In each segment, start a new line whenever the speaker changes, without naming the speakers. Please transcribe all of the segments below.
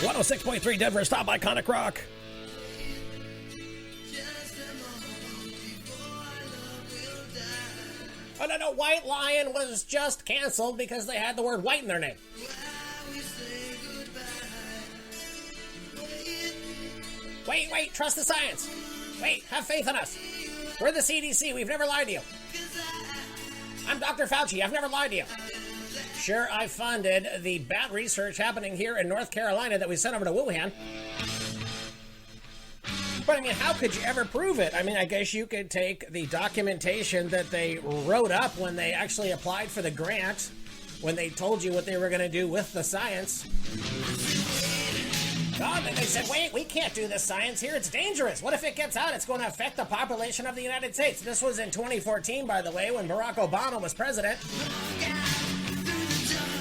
106.3 Denver, stop iconic rock. Oh, no, White Lion was just canceled because they had the word white in their name. Wait, trust the science. Wait, have faith in us. We're the CDC, we've never lied to you. I'm Dr. Fauci, I've never lied to you. Sure, I funded the bat research happening here in North Carolina that we sent over to Wuhan. But I mean, how could you ever prove it? I mean, I guess you could take the documentation that they wrote up when they actually applied for the grant, when they told you what they were going to do with the science. God, they said, wait, we can't do this science here. It's dangerous. What if it gets out? It's going to affect the population of the United States. This was in 2014, by the way, when Barack Obama was president.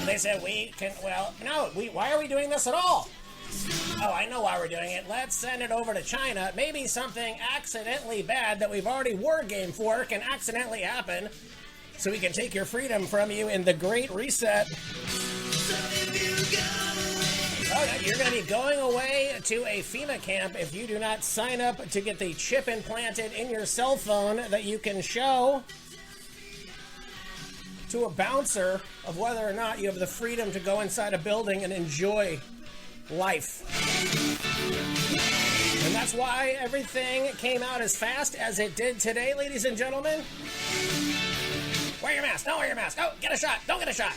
They said, why are we doing this at all? Oh, I know why we're doing it. Let's send it over to China. Maybe something accidentally bad that we've already wargamed for can accidentally happen, so we can take your freedom from you in the Great Reset. Oh, you're going to be going away to a FEMA camp if you do not sign up to get the chip implanted in your cell phone that you can show to a bouncer of whether or not you have the freedom to go inside a building and enjoy life. And that's why everything came out as fast as it did today, ladies and gentlemen. Wear your mask. Don't wear your mask. Oh, get a shot. Don't get a shot.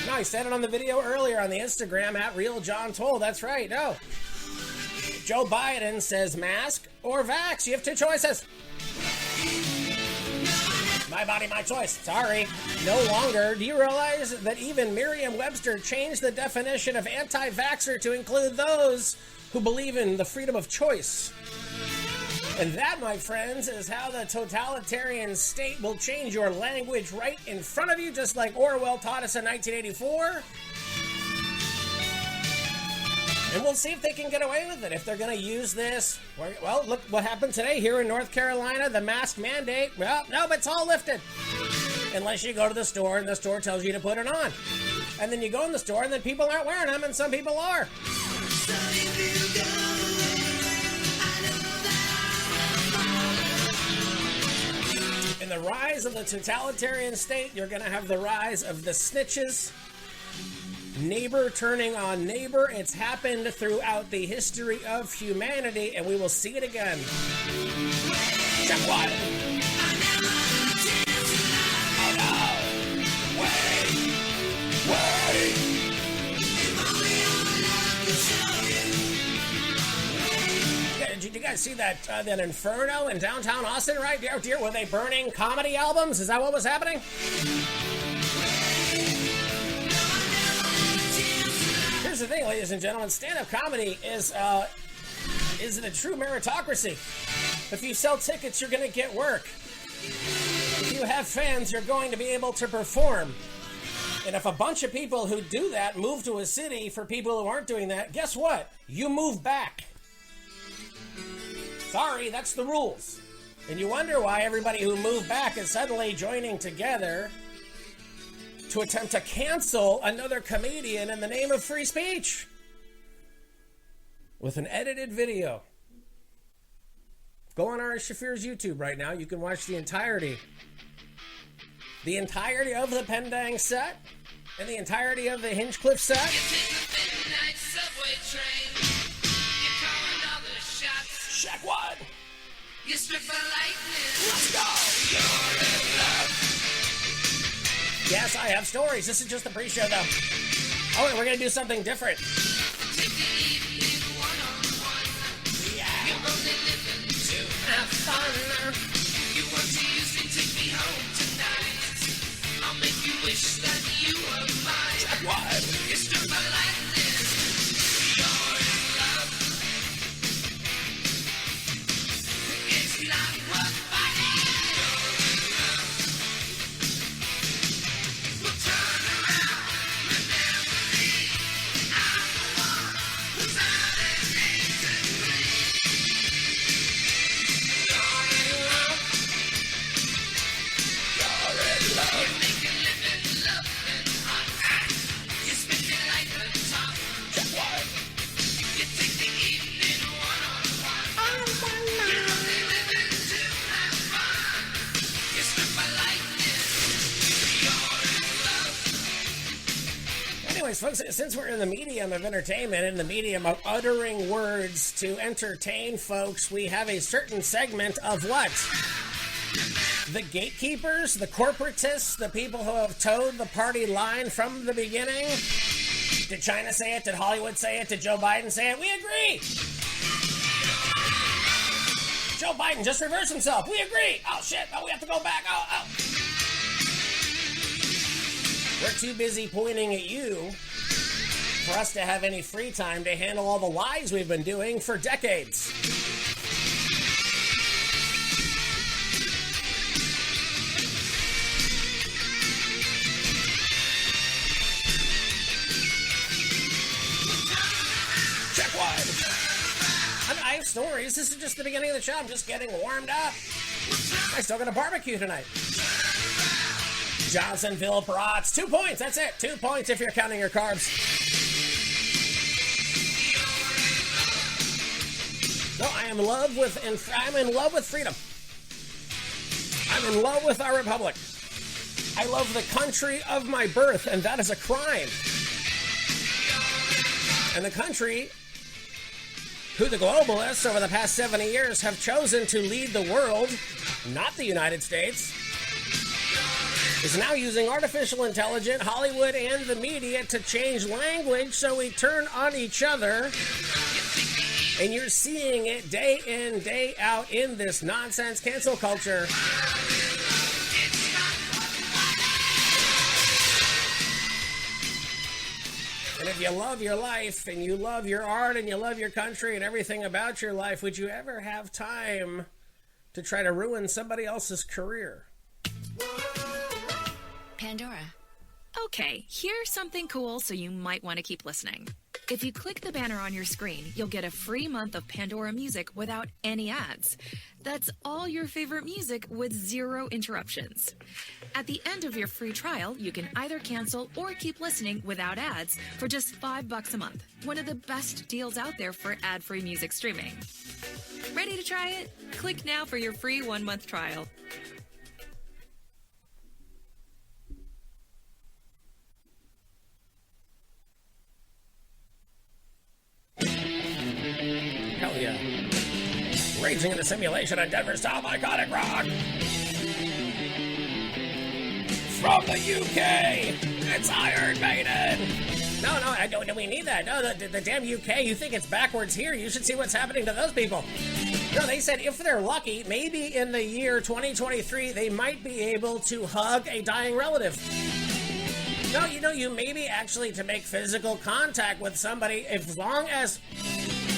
No, he said it on the video earlier on the Instagram at Real John Toll. That's right. No. Joe Biden says mask or vax. You have two choices. My body, my choice. Sorry. No longer. Do you realize that even Merriam-Webster changed the definition of anti-vaxxer to include those who believe in the freedom of choice? And that, my friends, is how the totalitarian state will change your language right in front of you, just like Orwell taught us in 1984. And we'll see if they can get away with it, if they're going to use this. Well, look what happened today here in North Carolina, the mask mandate. Well, no, but it's all lifted. Unless you go to the store and the store tells you to put it on. And then you go in the store and then people aren't wearing them and some people are. In the rise of the totalitarian state, you're going to have the rise of the snitches. Neighbor turning on neighbor. It's happened throughout the history of humanity, and we will see it again. Check one. Oh no! Wait! Did you guys see that inferno in downtown Austin, right? Dear, were they burning comedy albums? Is that what was happening? Here's the thing, ladies and gentlemen. Stand-up comedy is a true meritocracy. If you sell tickets, you're going to get work. If you have fans, you're going to be able to perform. And if a bunch of people who do that move to a city for people who aren't doing that, guess what? You move back. Sorry, that's the rules. And you wonder why everybody who moved back is suddenly joining together to attempt to cancel another comedian in the name of free speech with an edited video. Go on Ari Shafir's YouTube right now. You can watch the entirety of the Pendang set and the entirety of the Hinchcliffe set. Check one. You strip for lightning. Let's go. You're in love. Yes, I have stories. This is just the pre-show, though. Oh, and we're going to do something different. Yeah. You're only living to have fun. You want to use me, take me home tonight. I'll make you wish that you were mine. Check one. You strip for lightning. You're in love. It's not worth fighting. You're in love. We'll turn around. Remember me. I'm the one who's out and easily. You're in love. Anyways, folks, since we're in the medium of entertainment, in the medium of uttering words to entertain folks, we have a certain segment of what? The gatekeepers, the corporatists, the people who have towed the party line from the beginning. Did China say it? Did Hollywood say it? Did Joe Biden say it? We agree! Joe Biden just reversed himself. We agree! Oh, shit. Oh, we have to go back. Oh. We're too busy pointing at you for us to have any free time to handle all the lies we've been doing for decades. Check one. I have stories. This is just the beginning of the show. I'm just getting warmed up. I still got a barbecue tonight. Johnsonville brats. 2 points. That's it. 2 points if you're counting your carbs. No, I'm in love with freedom. I'm in love with our republic. I love the country of my birth, and that is a crime. And the country who the globalists over the past 70 years have chosen to lead the world, not the United States, is now using artificial intelligence, Hollywood, and the media to change language so we turn on each other. And you're seeing it day in, day out in this nonsense cancel culture. And if you love your life, and you love your art, and you love your country, and everything about your life, would you ever have time to try to ruin somebody else's career?
Pandora. Okay, here's something cool so you might want to keep listening. If you click the banner on your screen, you'll get a free month of Pandora music without any ads. That's all your favorite music with 0 interruptions. At the end of your free trial, you can either cancel or keep listening without ads for just $5 a month. One of the best deals out there for ad-free music streaming. Ready to try it? Click now for your free 1-month trial.
Hell yeah. Raging in the simulation of Denver's top iconic rock. From the UK, it's Iron Maiden. No, do we need that? No, the damn UK, you think it's backwards here. You should see what's happening to those people. No, they said if they're lucky, maybe in the year 2023, they might be able to hug a dying relative. No, you maybe actually to make physical contact with somebody, as long as...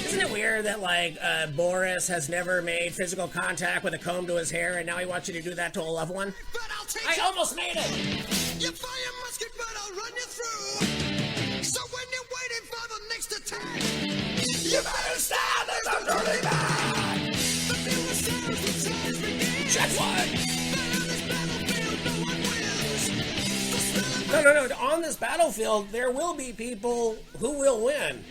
Isn't it weird that, Boris has never made physical contact with a comb to his hair, and now he wants you to do that to a loved one? I almost made it!
You fire musket, but I'll run you through. So when you're waiting for the next attack, you better stand as a dirty man! The fewer sounds, the sounds begin.
Check one! No. On this battlefield, there will be people who will win.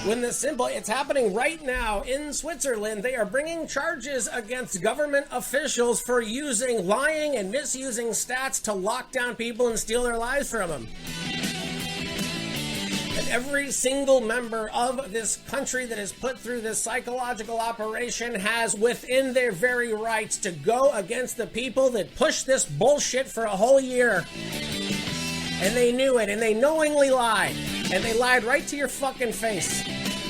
When the symbol, it's happening right now in Switzerland. They are bringing charges against government officials for lying and misusing stats to lock down people and steal their lives from them. And every single member of this country that is put through this psychological operation has within their very rights to go against the people that pushed this bullshit for a whole year. And they knew it, and they knowingly lied. And they lied right to your fucking face.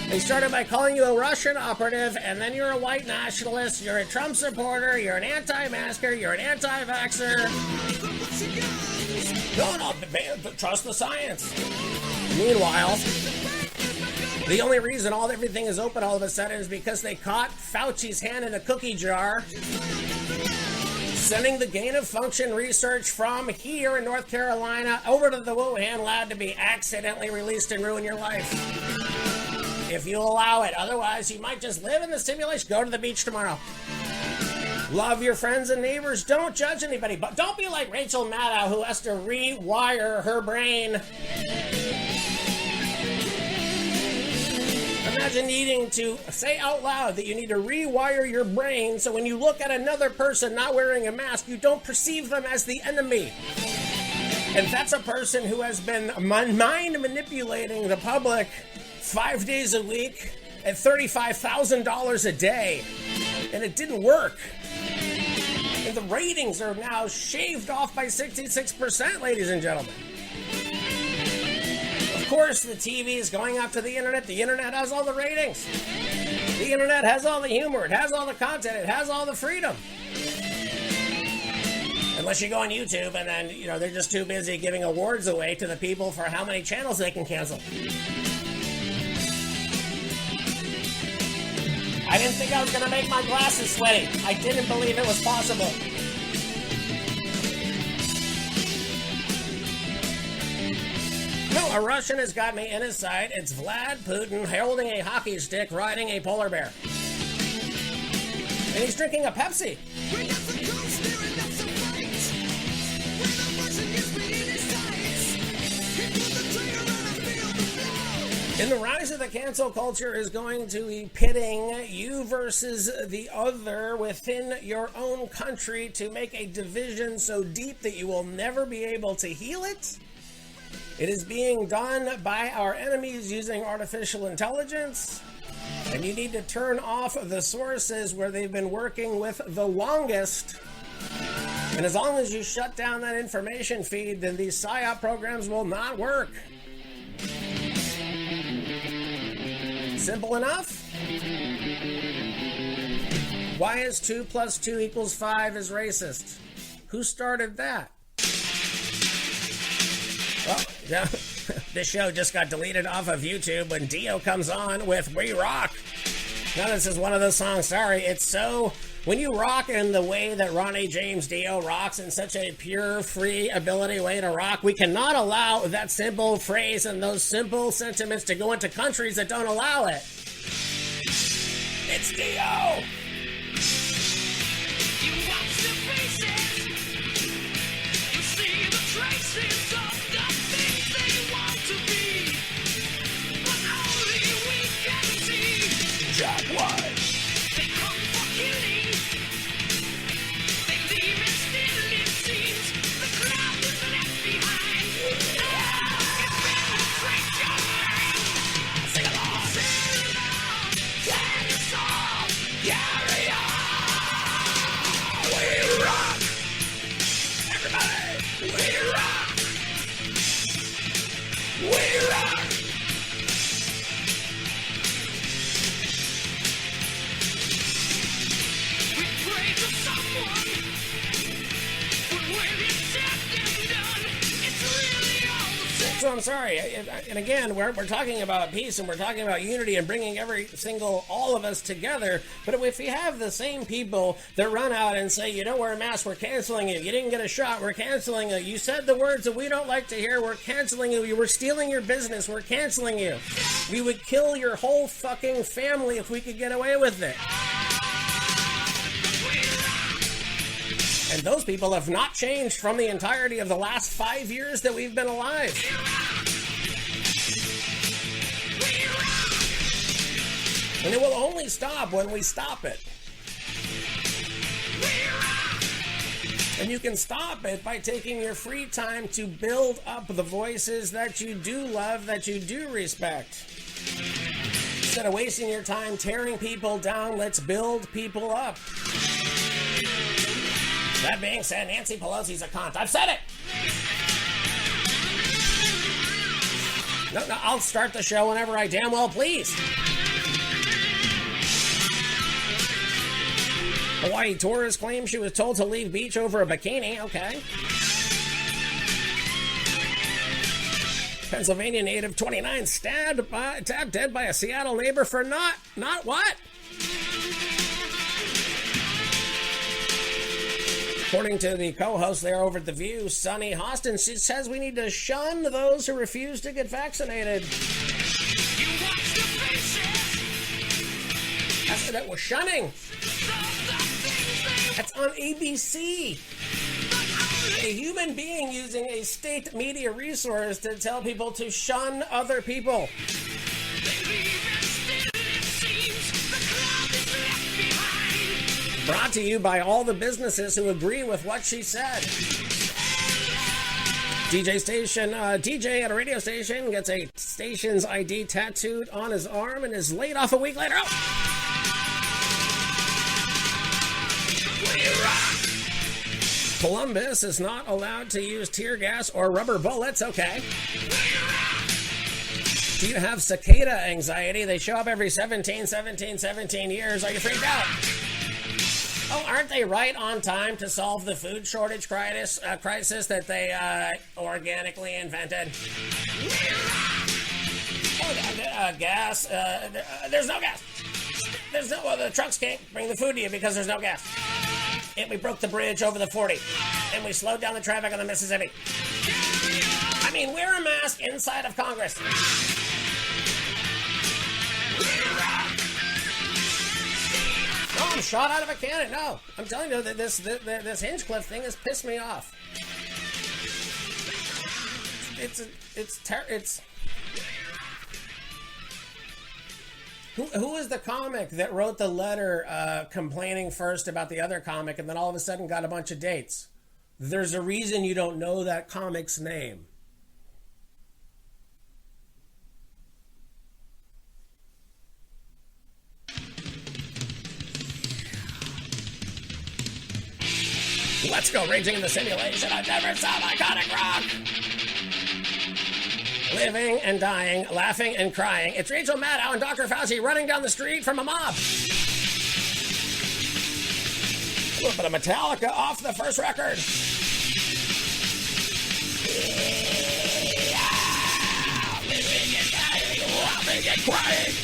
They started by calling you a Russian operative, and then you're a white nationalist, you're a Trump supporter, you're an anti-masker, you're an anti-vaxxer. No, trust the science. Meanwhile, the only reason everything is open all of a sudden is because they caught Fauci's hand in a cookie jar, sending the gain-of-function research from here in North Carolina over to the Wuhan lab to be accidentally released and ruin your life. If you allow it. Otherwise, you might just live in the simulation. Go to the beach tomorrow. Love your friends and neighbors. Don't judge anybody. But don't be like Rachel Maddow, who has to rewire her brain. Imagine needing to say out loud that you need to rewire your brain so when you look at another person not wearing a mask, you don't perceive them as the enemy. And that's a person who has been mind manipulating the public 5 days a week at $35,000 a day. And it didn't work. And the ratings are now shaved off by 66%, ladies and gentlemen. Of course, the TV is going after the internet. The internet has all the ratings. The internet has all the humor. It has all the content. It has all the freedom. Unless you go on YouTube and then, they're just too busy giving awards away to the people for how many channels they can cancel. I didn't think I was going to make my glasses sweaty. I didn't believe it was possible. No, a Russian has got me in his sight. It's Vlad Putin holding a hockey stick riding a polar bear. And he's drinking a Pepsi. And the rise of the cancel culture is going to be pitting you versus the other within your own country to make a division so deep that you will never be able to heal it. It is being done by our enemies using artificial intelligence. And you need to turn off the sources where they've been working with the longest. And as long as you shut down that information feed, then these PSYOP programs will not work. Simple enough? Why is 2 + 2 = 5 is racist? Who started that? Well, yeah, this show just got deleted off of YouTube when Dio comes on with We Rock. Now this is one of those songs, sorry, it's so... When you rock in the way that Ronnie James Dio rocks, in such a pure, free ability way to rock, we cannot allow that simple phrase and those simple sentiments to go into countries that don't allow it. It's Dio!
You watch the faces, you see the traces of the things they want to be, but only we can see.
Jack White.
They come for killing. They leave it still, it seems. The crowd is left behind. It penetrates your mind.
Sing along.
Sing along. Sing a song.
Carry on! We rock! Everybody! We rock! We rock!
We pray to someone, but when it's said and done, it's really all the same.
So I'm sorry, and again, we're talking about peace and we're talking about unity and bringing all of us together, but if you have the same people that run out and say, you don't wear a mask, we're canceling you, you didn't get a shot, we're canceling you, you said the words that we don't like to hear, we're canceling you, you were stealing your business, we're canceling you. We would kill your whole fucking family if we could get away with it. And those people have not changed from the entirety of the last 5 years that we've been alive. And it will only stop when we stop it. And you can stop it by taking your free time to build up the voices that you do love, that you do respect. Instead of wasting your time tearing people down, let's build people up. That being said, Nancy Pelosi's a cunt. I've said it! No, I'll start the show whenever I damn well please. Hawaii tourist claims she was told to leave beach over a bikini. Okay. Pennsylvania native 29 stabbed dead by a Seattle neighbor for not what? According to the co-host there over at The View, Sunny Hostin, she says we need to shun those who refuse to get vaccinated. That's that we're shunning. That's on ABC. A human being using a state media resource to tell people to shun other people. Brought to you by all the businesses who agree with what she said. DJ at a radio station gets a station's ID tattooed on his arm and is laid off a week later. Columbus is not allowed to use tear gas or rubber bullets. Okay. Do you have cicada anxiety? They show up every 17 years. Are you freaked out? Oh, aren't they right on time to solve the food shortage crisis that they organically invented? Oh, gas. There's no gas. The trucks can't bring the food to you because there's no gas. And we broke the bridge over the 40. And we slowed down the traffic on the Mississippi. I mean, wear a mask inside of Congress. No, I'm shot out of a cannon. No, I'm telling you that this Hinchcliffe thing has pissed me off. It's Who is the comic that wrote the letter complaining first about the other comic and then all of a sudden got a bunch of dates? There's a reason you don't know that comic's name. Let's go raging in the simulation. I've never saw iconic rock. Living and dying, laughing and crying. It's Rachel Maddow and Dr. Fauci running down the street from a mob. A little bit of Metallica off the first record. Yeah. Living and dying, laughing and crying.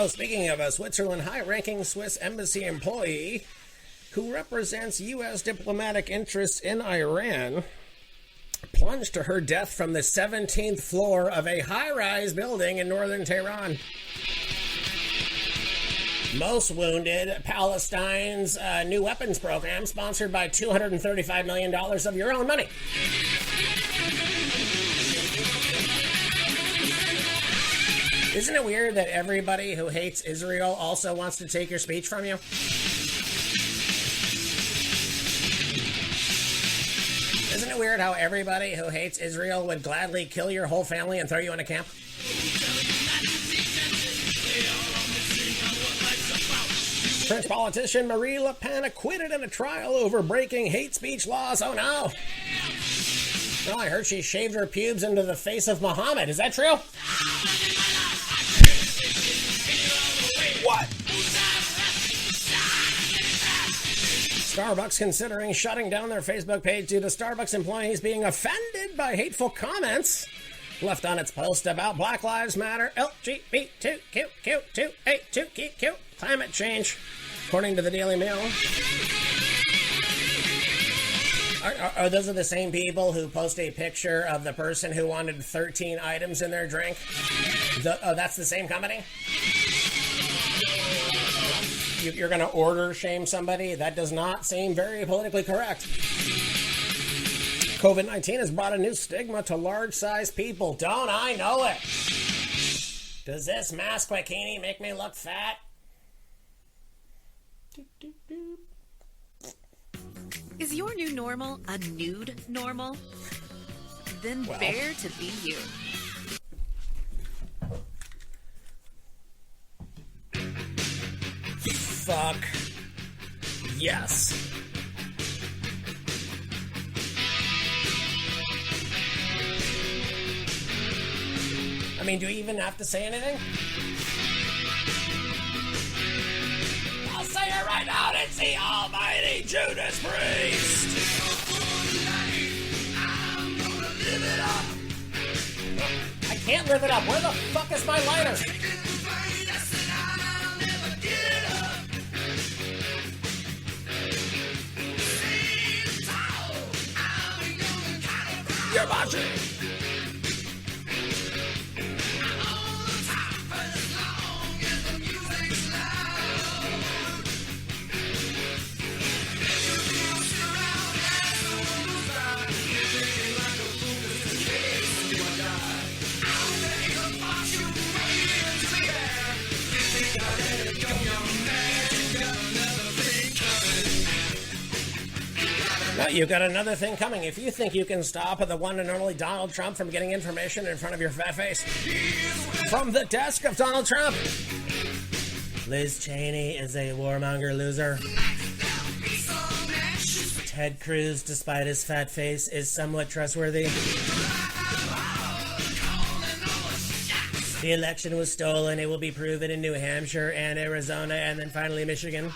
Oh, speaking of a Switzerland, high-ranking Swiss embassy employee who represents U.S. diplomatic interests in Iran plunged to her death from the 17th floor of a high-rise building in northern Tehran. Most wounded, Palestine's new weapons program, sponsored by $235 million of your own money. Isn't it weird that everybody who hates Israel also wants to take your speech from you? Isn't it weird how everybody who hates Israel would gladly kill your whole family and throw you in a camp? French politician Marie Le Pen acquitted in a trial over breaking hate speech laws. Oh no! Oh, I heard she shaved her pubes into the face of Muhammad. Is that true? What? Starbucks considering shutting down their Facebook page due to Starbucks employees being offended by hateful comments left on its post about Black Lives Matter, LGBTQ2A2Q, climate change, according to the Daily Mail. Are those the same people who post a picture of the person who wanted 13 items in their drink? That's the same company? You're going to order shame somebody? That does not seem very politically correct. COVID-19 has brought a new stigma to large-sized people. Don't I know it? Does this mask bikini make me look fat?
Is your new normal a nude normal? Then bear to be you.
Fuck yes. I mean, do we even have to say anything? I'll say it right now, it's the almighty Judas Priest. I can't live it up. Where the fuck is my lighter? You're watching. Well, you got another thing coming. If you think you can stop the one and only Donald Trump from getting information in front of your fat face. From the desk of Donald Trump. Liz Cheney is a warmonger loser. Ted Cruz, despite his fat face, is somewhat trustworthy. The election was stolen. It will be proven in New Hampshire and Arizona and then finally Michigan.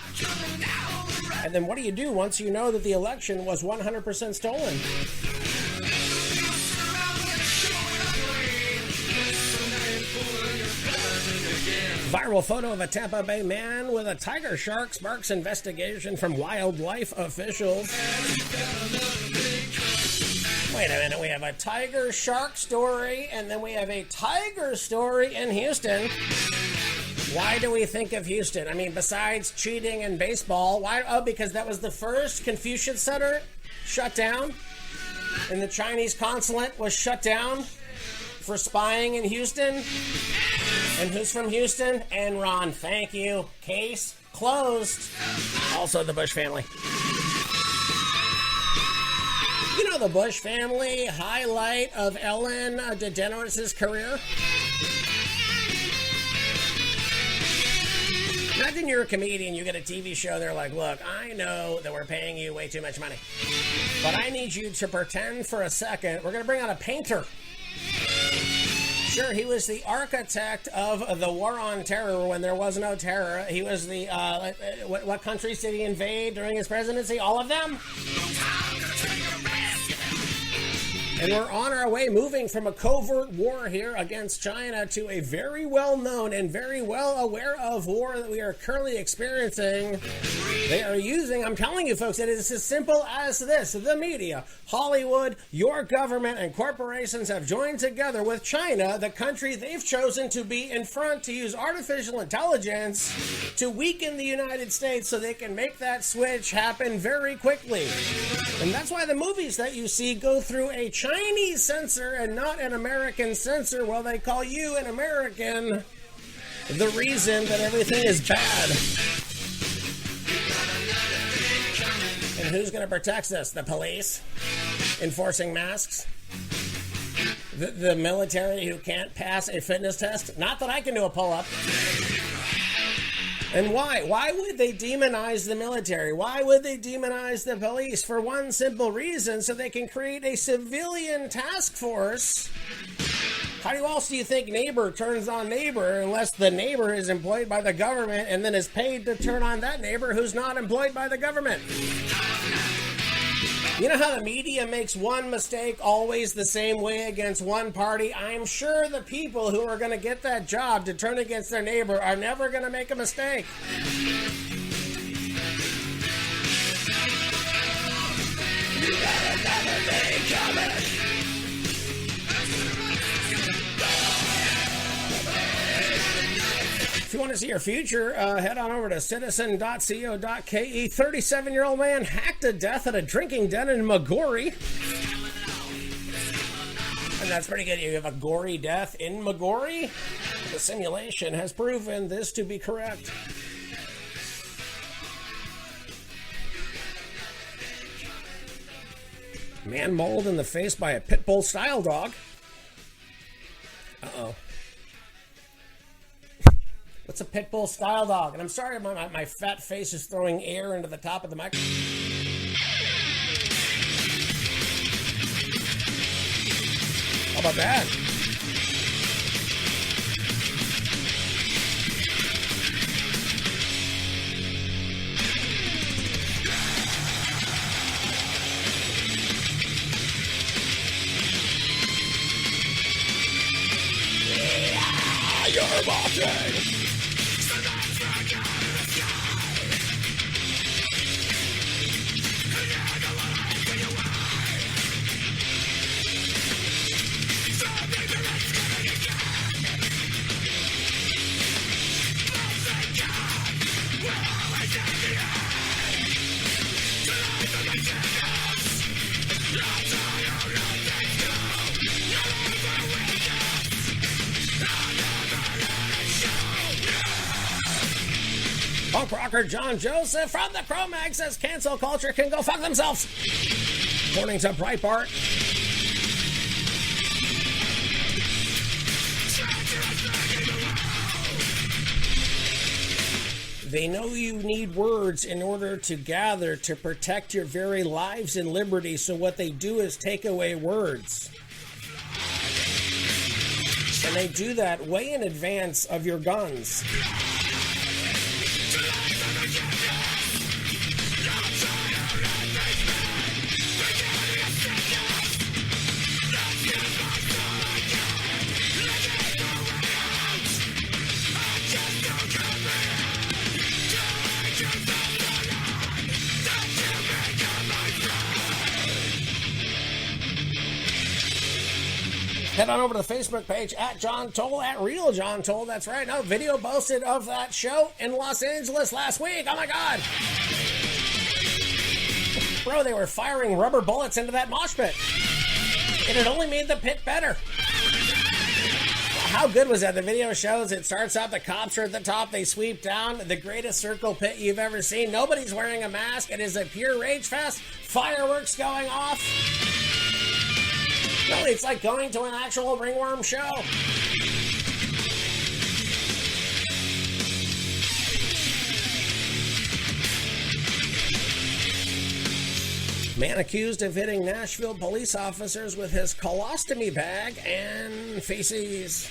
And then what do you do once you know that the election was 100% stolen? Viral photo of a Tampa Bay man with a tiger shark sparks investigation from wildlife officials. Wait a minute, we have a tiger shark story, and then we have a tiger story in Houston. Why do we think of Houston? I mean, besides cheating and baseball, why? Oh, because that was the first Confucius Center shut down, and the Chinese consulate was shut down for spying in Houston. And who's from Houston? Enron. Thank you. Case closed. Also the Bush family. You know the Bush family highlight of Ellen DeGeneres' career? Imagine you're a comedian, you get a TV show, they're like, look, I know that we're paying you way too much money, but I need you to pretend for a second, we're going to bring out a painter. Sure, he was the architect of the war on terror when there was no terror. He was the, what countries did he invade during his presidency? All of them? And we're on our way, moving from a covert war here against China to a very well-known and very well-aware of war that we are currently experiencing. They are using, I'm telling you folks, it is as simple as this. The media, Hollywood, your government, and corporations have joined together with China, the country they've chosen to be in front, to use artificial intelligence to weaken the United States so they can make that switch happen very quickly. And that's why the movies that you see go through a Chinese censor and not an American censor. Well, they call you an American the reason that everything is bad. And who's going to protect us? The police enforcing masks? The military who can't pass a fitness test? Not that I can do a pull-up. And why? Why would they demonize the military? Why would they demonize the police? For one simple reason, so they can create a civilian task force. How else do you think neighbor turns on neighbor unless the neighbor is employed by the government and then is paid to turn on that neighbor who's not employed by the government? You know how the media makes one mistake always the same way against one party? I'm sure the people who are going to get that job to turn against their neighbor are never going to make a mistake. You got another day coming. If you want to see your future, head on over to citizen.co.ke. 37-year-old man hacked to death at a drinking den in Magori. And that's pretty good. You have a gory death in Magori? The simulation has proven this to be correct. Man mauled in the face by a pit bull style dog. Uh-oh. What's a pit bull style dog? And I'm sorry, my fat face is throwing air into the top of the mic. How about that? you're mocking. Punk rocker John Joseph from the Cro-Mag says cancel culture can go fuck themselves. According to Breitbart. They know you need words in order to gather to protect your very lives and liberty, so what they do is take away words. And they do that way in advance of your guns. Head on over to the Facebook page at John Toll, at Real John Toll. That's right. No video posted of that show in Los Angeles last week. Oh my God. Bro, they were firing rubber bullets into that mosh pit. It had only made the pit better. How good was that? The video shows it starts out, the cops are at the top, they sweep down, the greatest circle pit you've ever seen. Nobody's wearing a mask. It is a pure rage fest. Fireworks going off. Really, it's like going to an actual ringworm show. Man accused of hitting Nashville police officers with his colostomy bag and feces.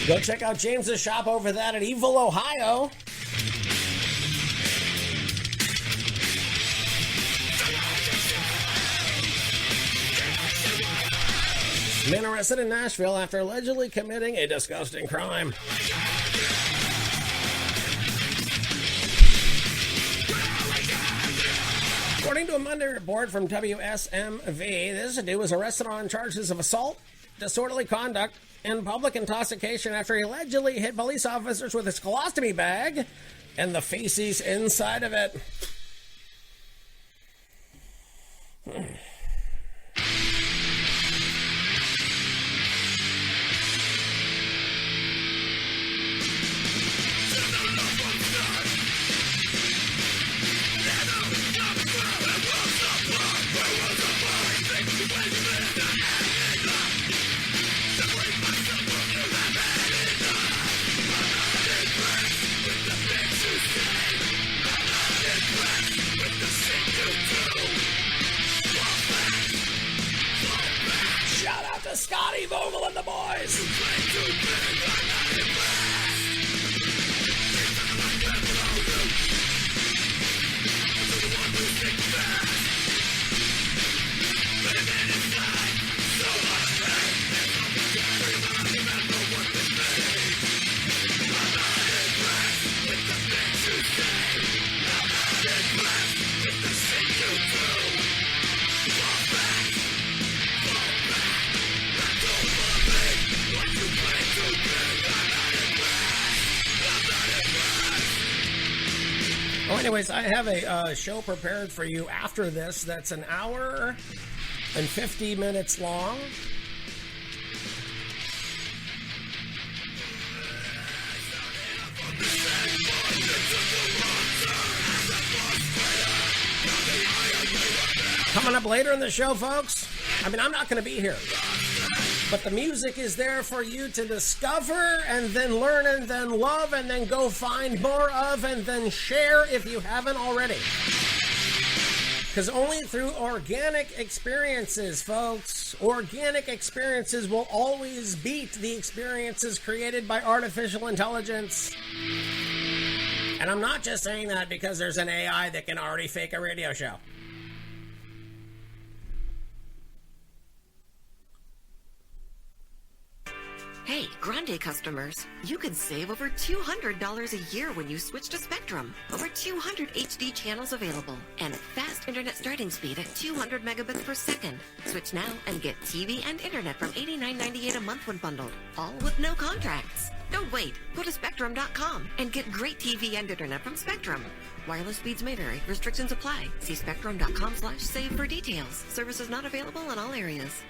Go check out James's shop over that at Evil, Ohio. Man arrested in Nashville after allegedly committing a disgusting crime. According to a Monday report from WSMV, this dude was arrested on charges of assault, disorderly conduct, and public intoxication after he allegedly hit police officers with his colostomy bag and the feces inside of it. Scotty Vogel and the boys. Anyways, I have a show prepared for you after this that's an hour and 50 minutes long. Coming up later in the show, folks, I mean, I'm not going to be here, but the music is there for you to discover and then learn and then love and then go find more of and then share if you haven't already. Because only through organic experiences, folks, organic experiences will always beat the experiences created by artificial intelligence. And I'm not just saying that because there's an AI that can already fake a radio show.
Hey, Grande customers, you could save over $200 a year when you switch to Spectrum. Over 200 HD channels available and fast internet starting speed at 200 megabits per second. Switch now and get TV and internet from $89.98 a month when bundled, all with no contracts. Don't wait. Go to Spectrum.com and get great TV and internet from Spectrum. Wireless speeds may vary. Restrictions apply. See Spectrum.com/save for details. Services not available in all areas.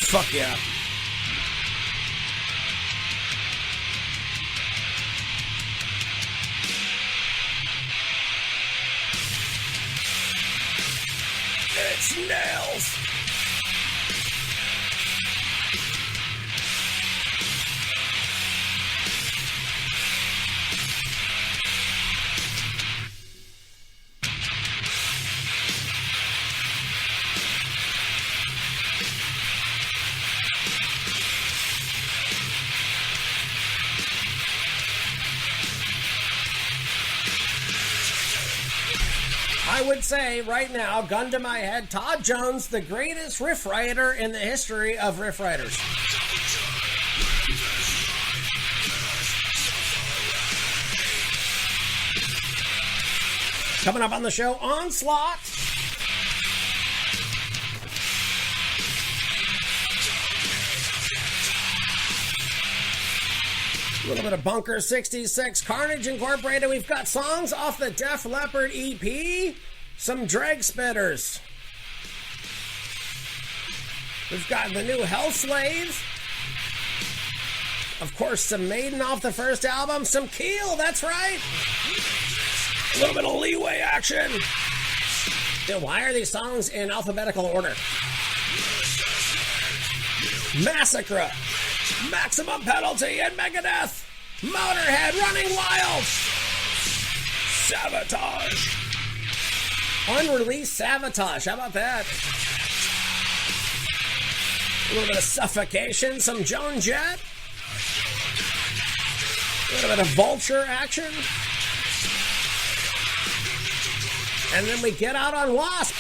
Fuck yeah. It's nails. I would say right now, gun to my head, Todd Jones, the greatest riff writer in the history of riff writers. Coming up on the show, Onslaught. A little bit of Bunker 66, Carnage Incorporated. We've got songs off the Def Leppard EP. Some Drag Spitters. We've got the new Hell Slave. Of course, some Maiden off the first album. Some KEEL, that's right. A little bit of Leeway action. Then why are these songs in alphabetical order? Massacre, Maximum Penalty, and Megadeth. Motorhead, Running Wild. Sabotage. Unreleased Sabotage. How about that? A little bit of Suffocation, some Joan Jett. A little bit of Vulture action. And then we get out on Wasp.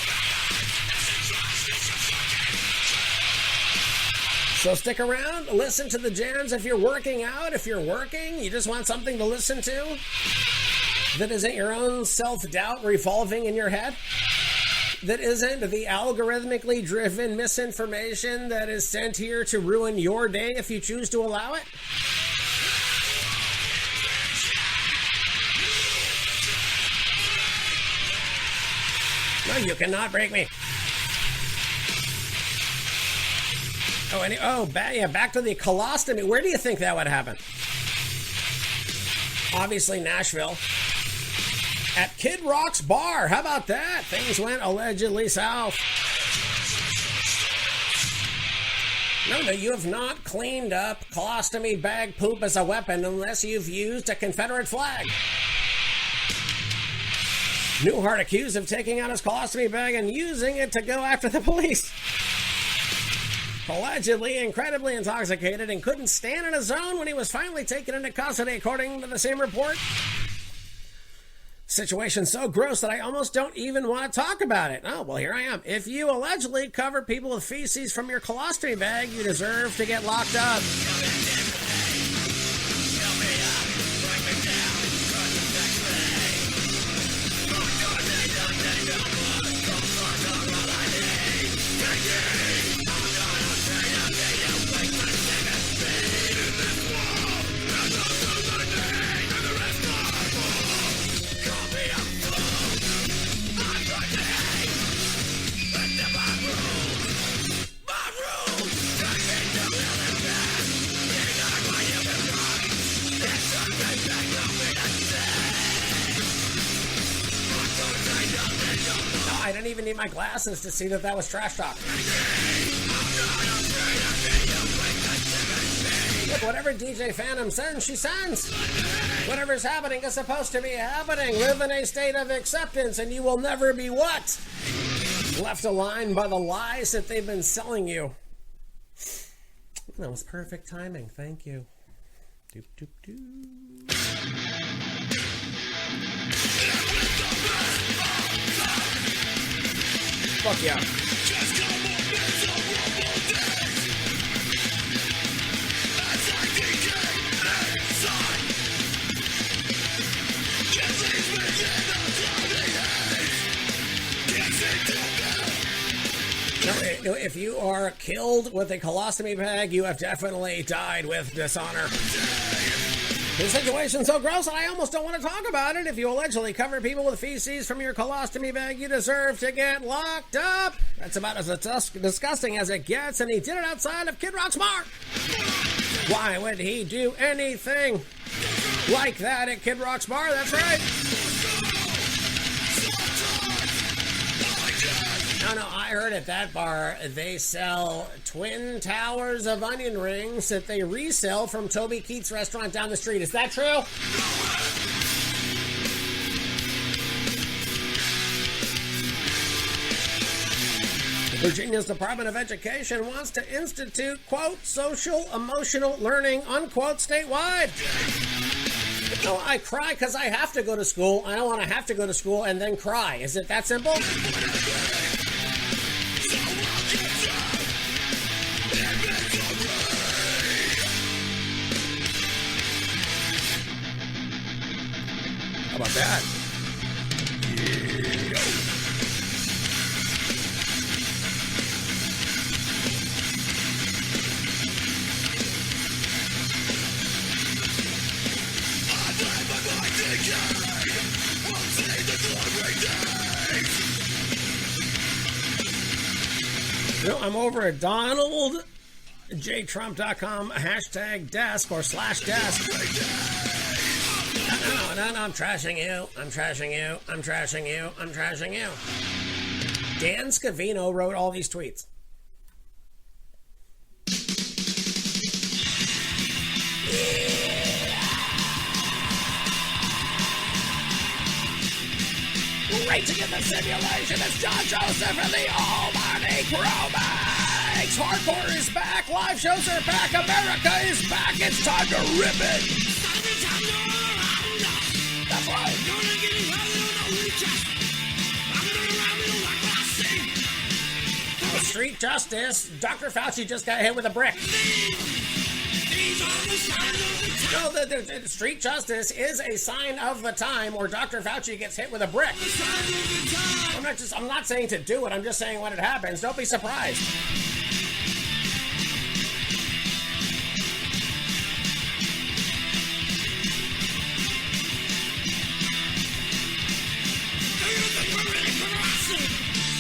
So stick around, listen to the jams if you're working out, if you're working, you just want something to listen to that isn't your own self-doubt revolving in your head, that isn't the algorithmically driven misinformation that is sent here to ruin your day if you choose to allow it. No, you cannot break me. Back to the colostomy. Where do you think that would happen? Obviously, Nashville. At Kid Rock's bar. How about that? Things went allegedly south. No, you have not cleaned up colostomy bag poop as a weapon unless you've used a Confederate flag. Newhart accused of taking out his colostomy bag and using it to go after the police. Allegedly incredibly intoxicated and couldn't stand in his zone when he was finally taken into custody, according to the same report. Situation so gross that I almost don't even want to talk about it. Oh, well, here I am. If you allegedly cover people with feces from your colostomy bag, you deserve to get locked up. need my glasses to see that that was trash talk. Look, whatever DJ Phantom sends, she sends. Whatever's happening is supposed to be happening. Live in a state of acceptance and you will never be what? Left aligned by the lies that they've been selling you. That was perfect timing. Thank you. Doop, doop, doop. Fuck yeah. No, if you are killed with a colostomy bag, you have definitely died with dishonor. The situation's so gross that I almost don't want to talk about it. If you allegedly cover people with feces from your colostomy bag, you deserve to get locked up. That's about as disgusting as it gets, and he did it outside of Kid Rock's bar. Why would he do anything like that at Kid Rock's bar? That's right. No, I heard at that bar they sell twin towers of onion rings that they resell from Toby Keith's restaurant down the street. Is that true? Virginia's Department of Education wants to institute, quote, social emotional learning, unquote, statewide. No, I cry because I have to go to school. I don't want to have to go to school and then cry. Is it that simple? How about that? You know, I'm over at DonaldJTrump.com #desk or /desk. No, I'm trashing you. I'm trashing you. I'm trashing you. I'm trashing you. Dan Scavino wrote all these tweets. Racing in the simulation, it's John Joseph and the Almighty CRUE Max. Hardcore is back. Live shows are back. America is back. It's time to rip it. That's right. The street justice. Dr. Fauci just got hit with a brick. No, the street justice is a sign of the time where Dr. Fauci gets hit with a brick. I'm not saying to do it. I'm just saying when it happens. Don't be surprised.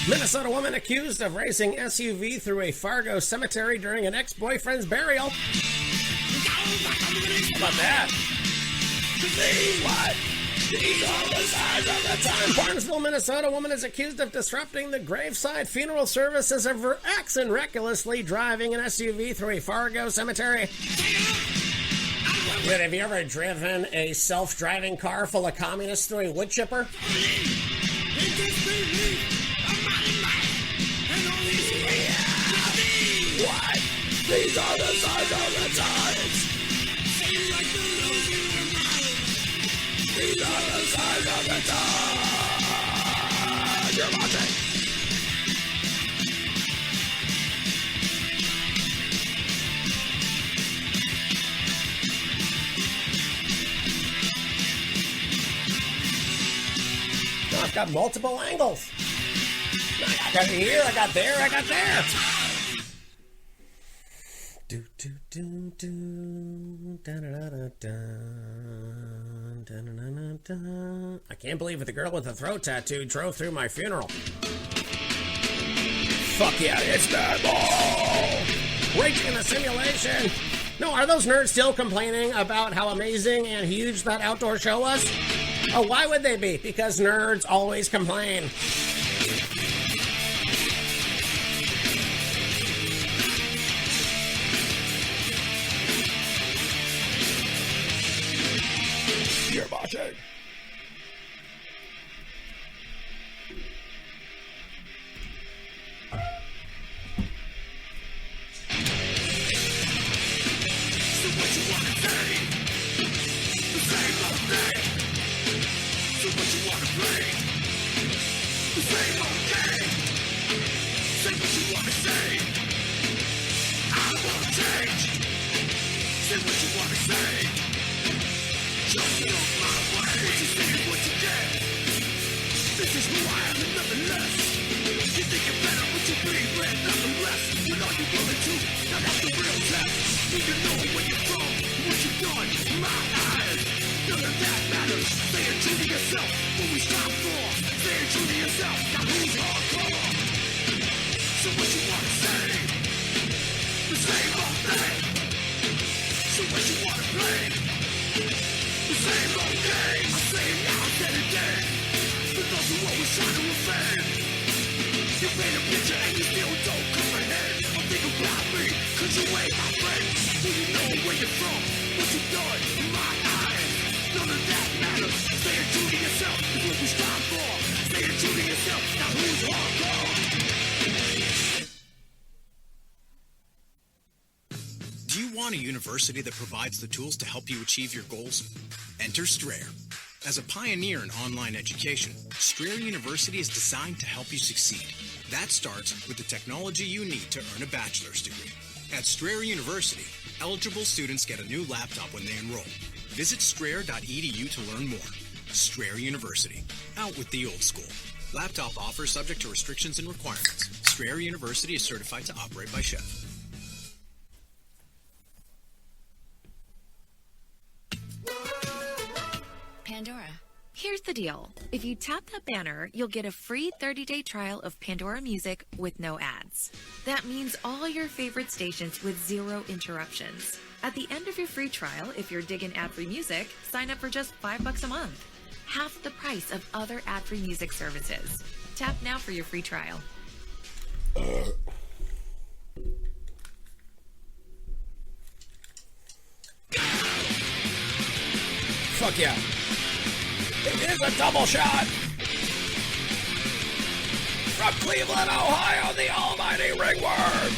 Minnesota woman accused of racing SUV through a Fargo cemetery during an ex-boyfriend's burial. How about that? What? These are the signs of the time. Barnesville, Minnesota woman is accused of disrupting the graveside funeral services of her ex and recklessly driving an SUV through a Fargo cemetery. Dude, have you ever driven a self-driving car full of communists through a wood chipper? What? These are the signs of the times. These are the signs of the times. You're watching. Now I've got multiple angles. I got here, I got there, I got there. Do do do do da da da da da da da da. I can't believe it. The girl with the throat tattoo drove through my funeral. Fuck yeah, it's that ball. Raging in the simulation. No, are those nerds still complaining about how amazing and huge that outdoor show was? Oh, why would they be? Because nerds always complain. crushing.
Do you want a university that provides the tools to help you achieve your goals? Enter Strayer. As a pioneer in online education, Strayer University is designed to help you succeed. That starts with the technology you need to earn a bachelor's degree. At Strayer University, eligible students get a new laptop when they enroll. Visit strayer.edu to learn more. Strayer University. Out with the old school. Laptop offer subject to restrictions and requirements. Strayer University is certified to operate by Chef.
Pandora. Here's the deal. If you tap that banner, you'll get a free 30-day trial of Pandora Music with no ads. That means all your favorite stations with 0 interruptions. At the end of your free trial, if you're digging ad-free music, sign up for just $5 a month. Half the price of other ad-free music services. Tap now for your free trial.
Fuck yeah. It is a double shot! From Cleveland, Ohio, the almighty ringworm!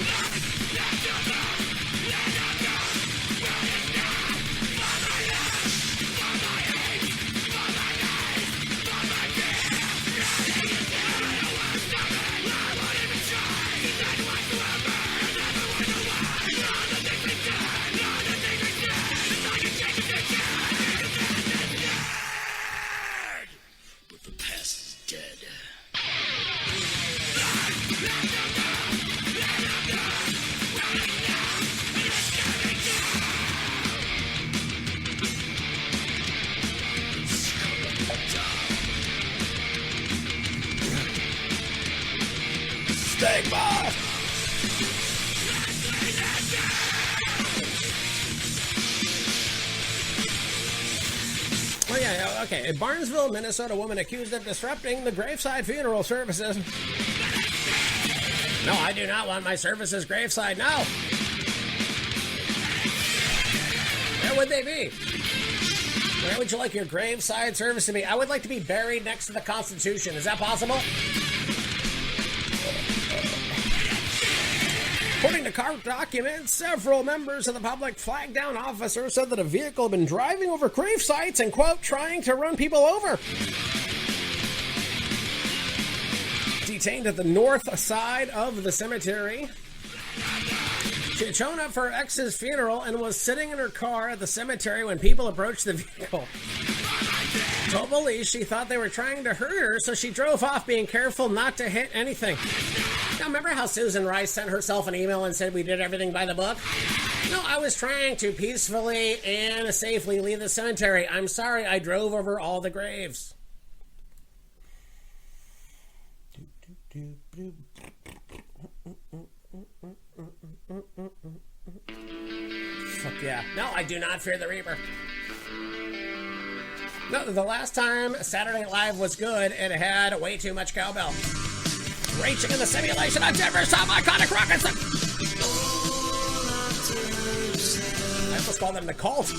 Stigma! Oh yeah, okay. A Barnesville, Minnesota woman accused of disrupting the graveside funeral services. No, I do not want my services graveside now. Where would they be? Where would you like your graveside service to be? I would like to be buried next to the Constitution. Is that possible? According to court documents, several members of the public flagged down officers said that a vehicle had been driving over grave sites and, quote, trying to run people over. Detained at the north side of the cemetery. She had shown up for her ex's funeral and was sitting in her car at the cemetery when people approached the vehicle. Told police she thought they were trying to hurt her, so she drove off being careful not to hit anything. Now, remember how Susan Rice sent herself an email and said we did everything by the book? No, I was trying to peacefully and safely leave the cemetery. I'm sorry I drove over all the graves. Fuck yeah. No, I do not fear the Reaper. No, the last time Saturday Night Live was good, it had way too much cowbell. Racing in the simulation on Denver's top iconic rockets. I supposed to call them the Cult.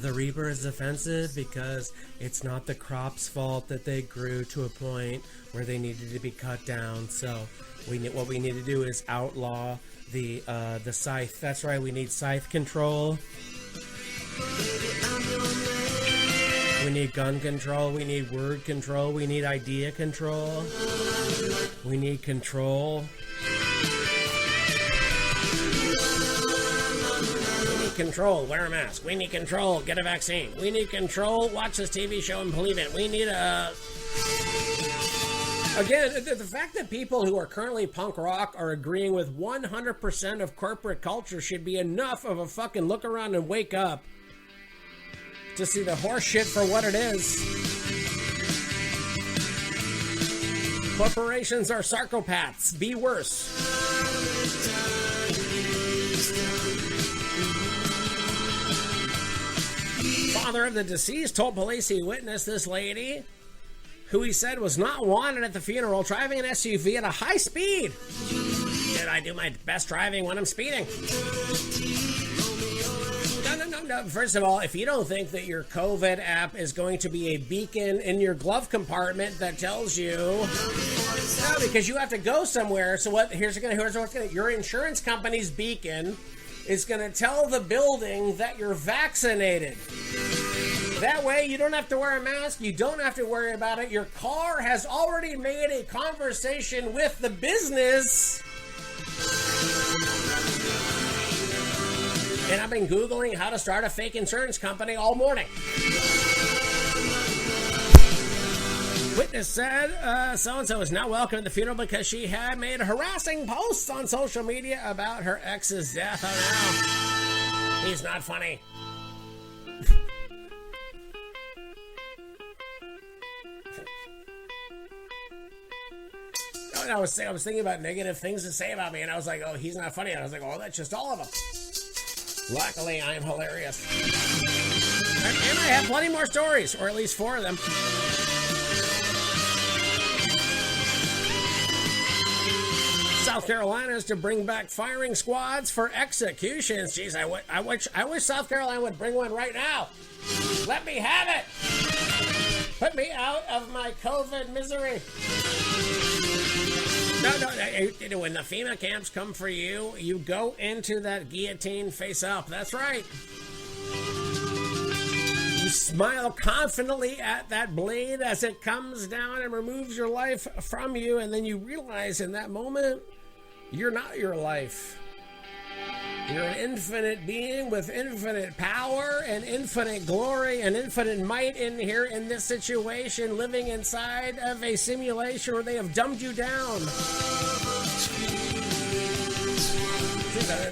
The Reaper is offensive because it's not the crop's fault that they grew to a point where they needed to be cut down. So what we need to do is outlaw the scythe. That's right, we need scythe control. We need gun control. We need word control. We need idea control. We need control. Control, wear a mask. We need control, get a vaccine. We need control, watch this TV show and believe it. We need a... Again, the fact that people who are currently punk rock are agreeing with 100% of corporate culture should be enough of a fucking look around and wake up to see the horse shit for what it is. Corporations are psychopaths. Be worse. Father of the deceased told police he witnessed this lady, who he said was not wanted at the funeral, driving an SUV at a high speed. Did I do my best driving when I'm speeding? No. First of all, if you don't think that your COVID app is going to be a beacon in your glove compartment that tells you, no, because you have to go somewhere. So here's what's gonna, your insurance company's beacon is going to tell the building that you're vaccinated. That way, you don't have to wear a mask. You don't have to worry about it. Your car has already made a conversation with the business. And I've been Googling how to start a fake insurance company all morning. Witness said so-and-so is not welcome at the funeral because she had made harassing posts on social media about her ex's death. Oh no. He's not funny. I was thinking about negative things to say about me, and I was like, oh, he's not funny. And I was like, oh, that's just all of them. Luckily, I'm hilarious. And I have plenty more stories, or at least 4 of them. South Carolina is to bring back firing squads for executions. Jeez, I wish South Carolina would bring one right now. Let me have it. Put me out of my COVID misery. No, when the FEMA camps come for you, you go into that guillotine face up. That's right. You smile confidently at that blade as it comes down and removes your life from you, and then you realize in that moment, you're not your life. You're an infinite being with infinite power and infinite glory and infinite might in here in this situation, living inside of a simulation where they have dumbed you down.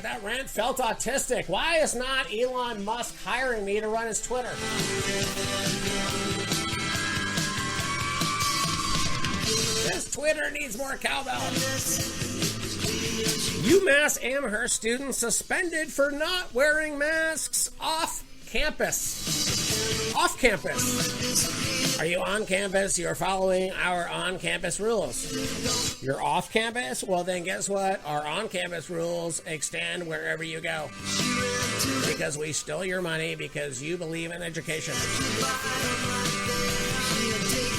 That rant felt autistic. Why is not Elon Musk hiring me to run his Twitter? This Twitter needs more cowbell. UMass Amherst students suspended for not wearing masks off campus. Off campus. Are you on campus? You're following our on-campus rules. You're off campus? Well, then guess what? Our on-campus rules extend wherever you go. Because we stole your money because you believe in education.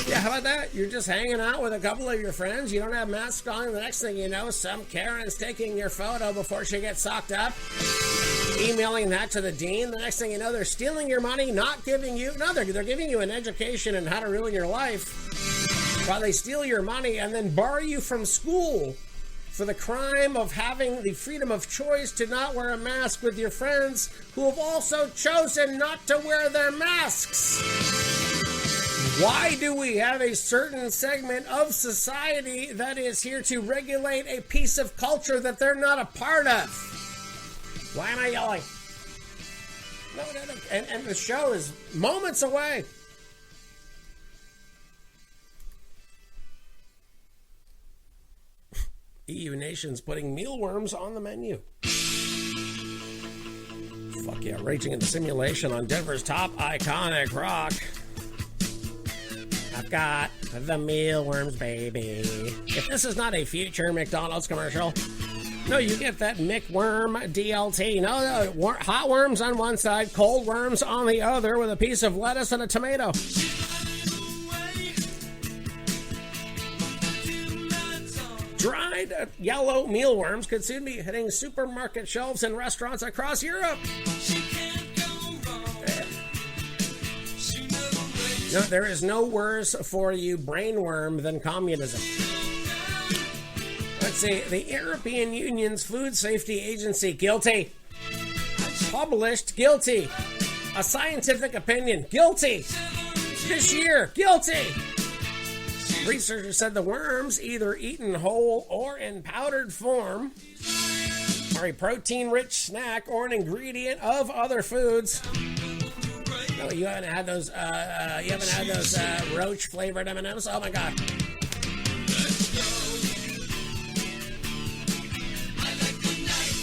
Yeah, how about that? You're just hanging out with a couple of your friends. You don't have masks on. The next thing you know, some Karen's taking your photo before she gets socked up, emailing that to the dean. The next thing you know, they're stealing your money, not giving you... No, they're giving you an education in how to ruin your life while they steal your money and then bar you from school for the crime of having the freedom of choice to not wear a mask with your friends who have also chosen not to wear their masks. Why do we have a certain segment of society that is here to regulate a piece of culture that they're not a part of? Why am I yelling? No. And the show is moments away. EU nations putting mealworms on the menu. Fuck yeah, raging in the simulation on Denver's top iconic rock. I've got the mealworms, baby. If this is not a future McDonald's commercial, no, you get that McWorm DLT. No, hot worms on one side, cold worms on the other with a piece of lettuce and a tomato. Dried yellow mealworms could soon be hitting supermarket shelves and restaurants across Europe. No, there is no worse for you brainworm than communism. Let's see, the European Union's Food Safety Agency, guilty. Published, guilty. A scientific opinion, guilty. This year, guilty. Researchers said the worms, either eaten whole or in powdered form, are a protein-rich snack or an ingredient of other foods. No, you haven't had those. Roach-flavored M&Ms. Oh my god!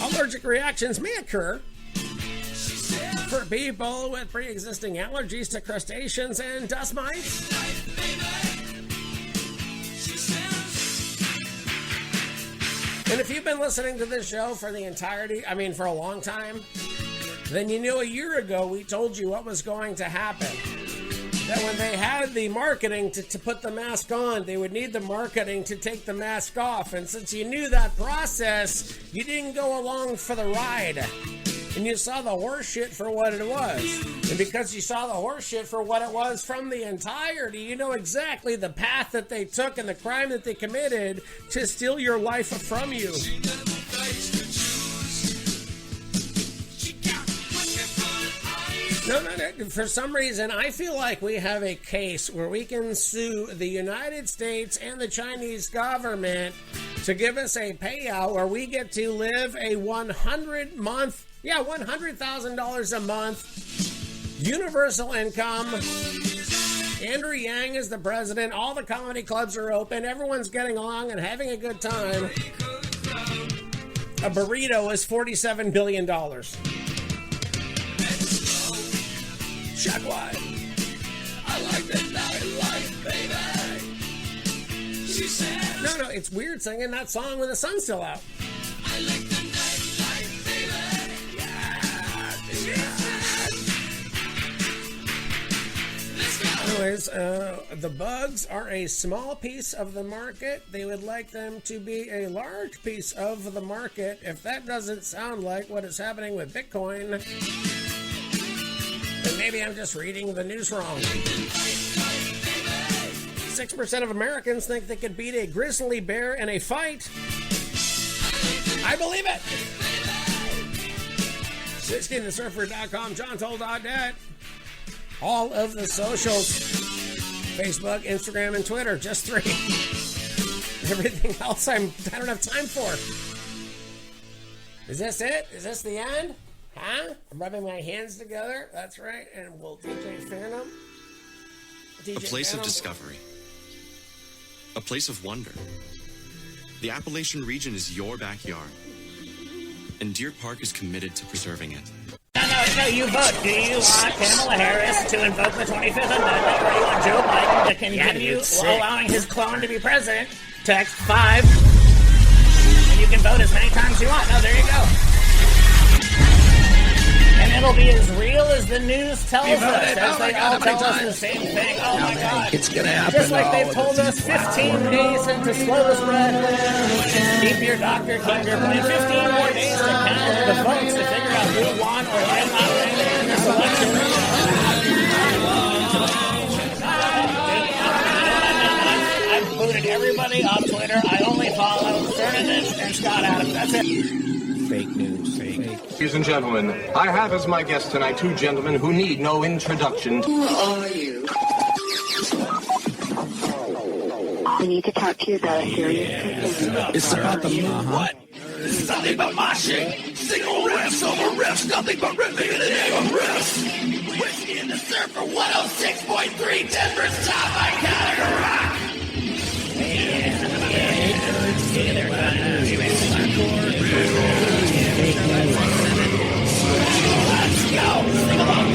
Allergic reactions may occur for people with pre-existing allergies to crustaceans and dust mites. And if you've been listening to this show for the entirety, for a long time, then you knew a year ago we told you what was going to happen. That when they had the marketing to put the mask on, they would need the marketing to take the mask off. And since you knew that process, you didn't go along for the ride. And you saw the horse shit for what it was. And because you saw the horse shit for what it was from the entirety, you know exactly the path that they took and the crime that they committed to steal your life from you. No. For some reason, I feel like we have a case where we can sue the United States and the Chinese government to give us a payout where we get to live a $100,000 a month, universal income. Andrew Yang is the president. All the comedy clubs are open. Everyone's getting along and having a good time. A burrito is $47 billion. Shagwide. I like the nightlife, baby. She says. No, it's weird singing that song when the sun's still out. I like the nightlife, baby. Yeah. Anyways, the bugs are a small piece of the market. They would like them to be a large piece of the market. If that doesn't sound like what is happening with Bitcoin, then maybe I'm just reading the news wrong. 6% of Americans think they could beat a grizzly bear in a fight. I believe it. 16thesurfer.com, johntoll.net. All of the socials. Facebook, Instagram, and Twitter. Just 3. Everything else I don't have time for. Is this it? Is this the end? Huh? I'm rubbing my hands together. That's right. And we'll DJ Phantom.
A place of discovery. A place of wonder. The Appalachian region is your backyard. And Deer Park is committed to preserving it.
No, you vote. Do you want Kamala Harris to invoke the 25th Amendment, or do you want Joe Biden to continue allowing his clone to be president? Text 5. And you can vote as many times as you want. No, there you go. And it'll be as real as the news tells us. As they all tell us the same thing. Oh my God.
It's going to happen.
Just like they've told us 15 days to slow the spread. Keep your doctor, keep your plan. 15 more days to count the votes to figure out who won or did not win in this election. I've booted everybody off Twitter. I only follow Fernandez and Scott Adams. That's it.
Fake news. Fake.
Ladies and gentlemen, I have as my guests tonight 2 gentlemen who need no introduction.
Who are you? I need to talk to you about a serious situation.
It's about the what?
This is nothing but moshing. Single riffs over riffs, nothing but riffing in the name of riffs. Whiskey in the Surfer 106.3, Denver's top iconic rock. Let's go. Sing along,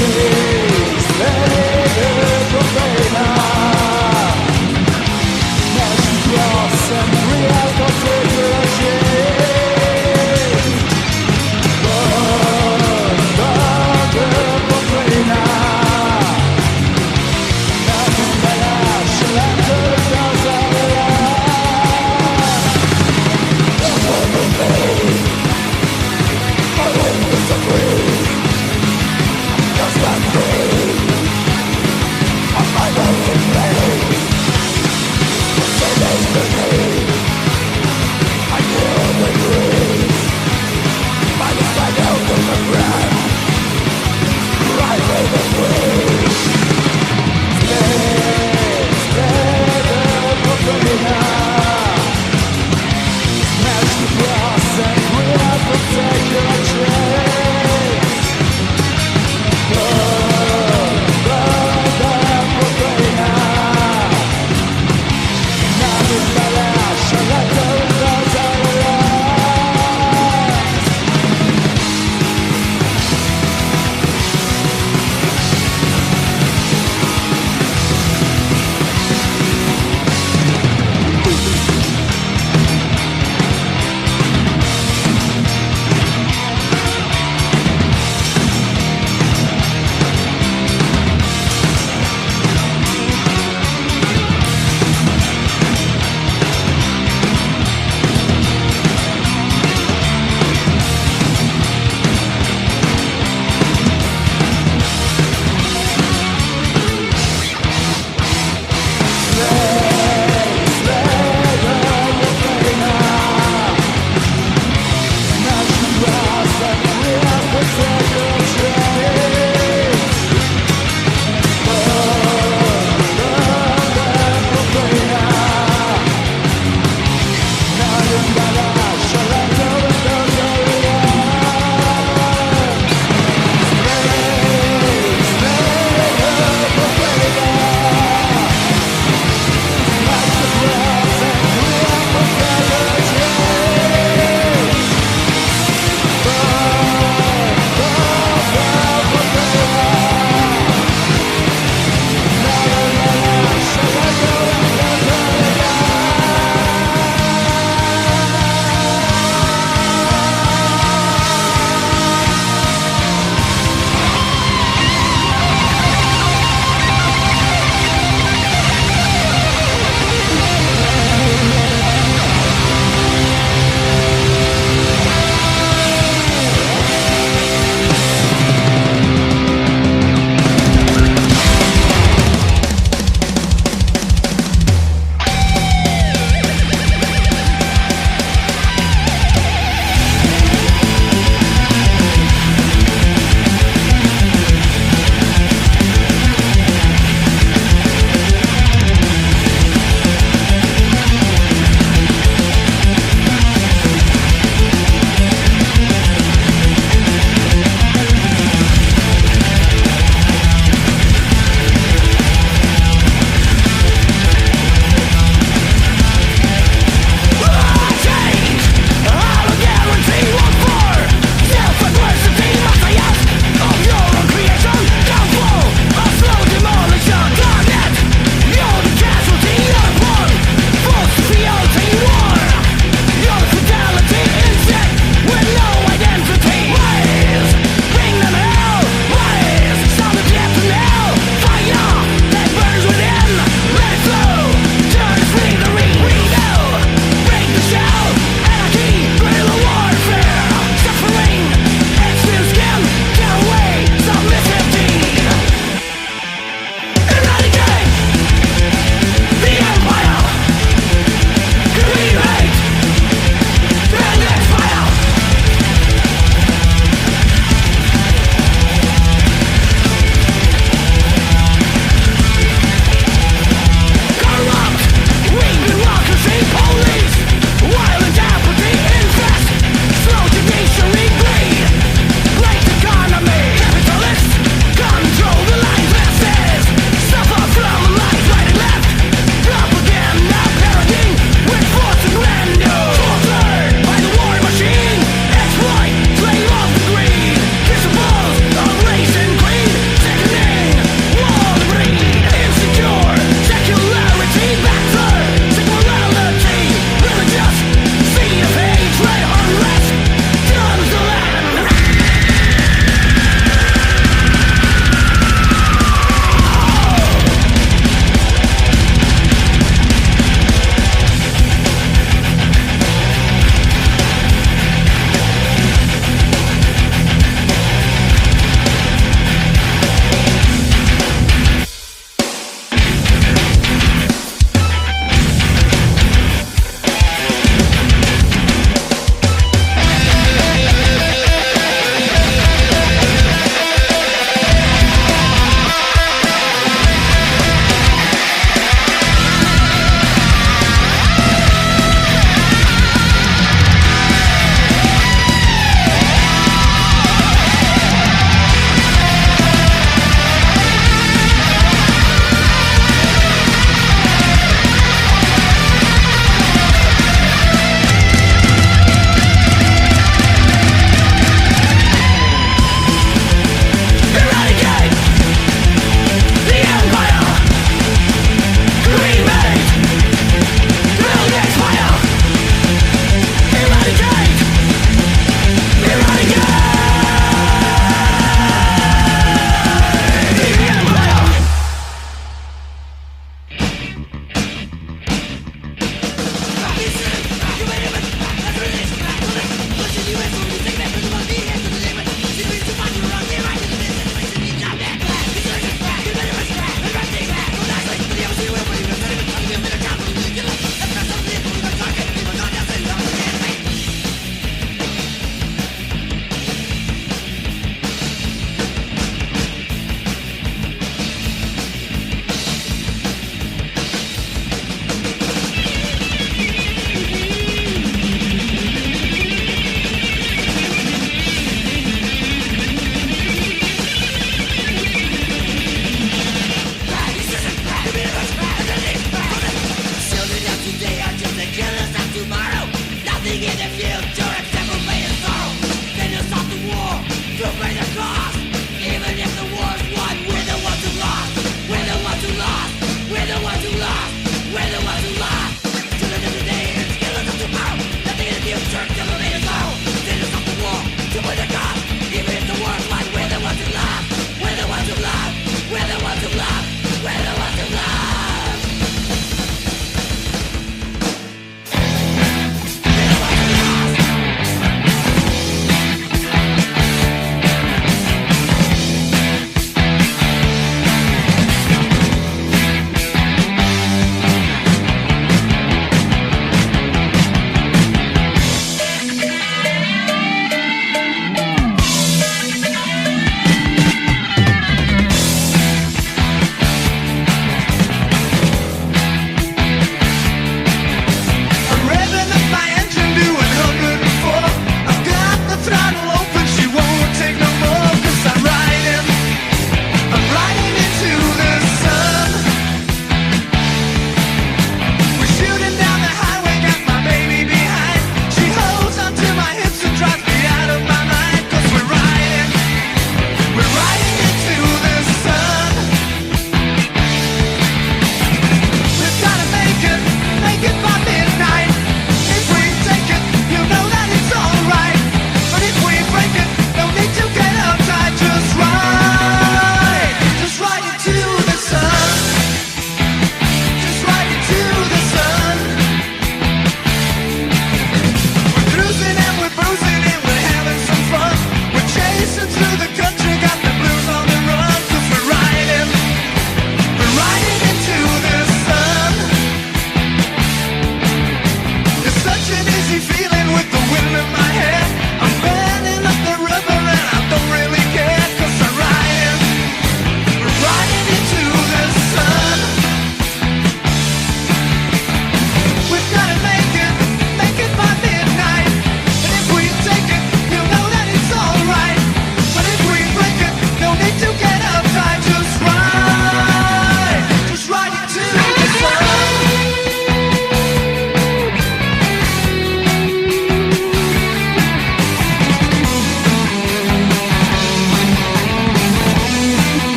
It is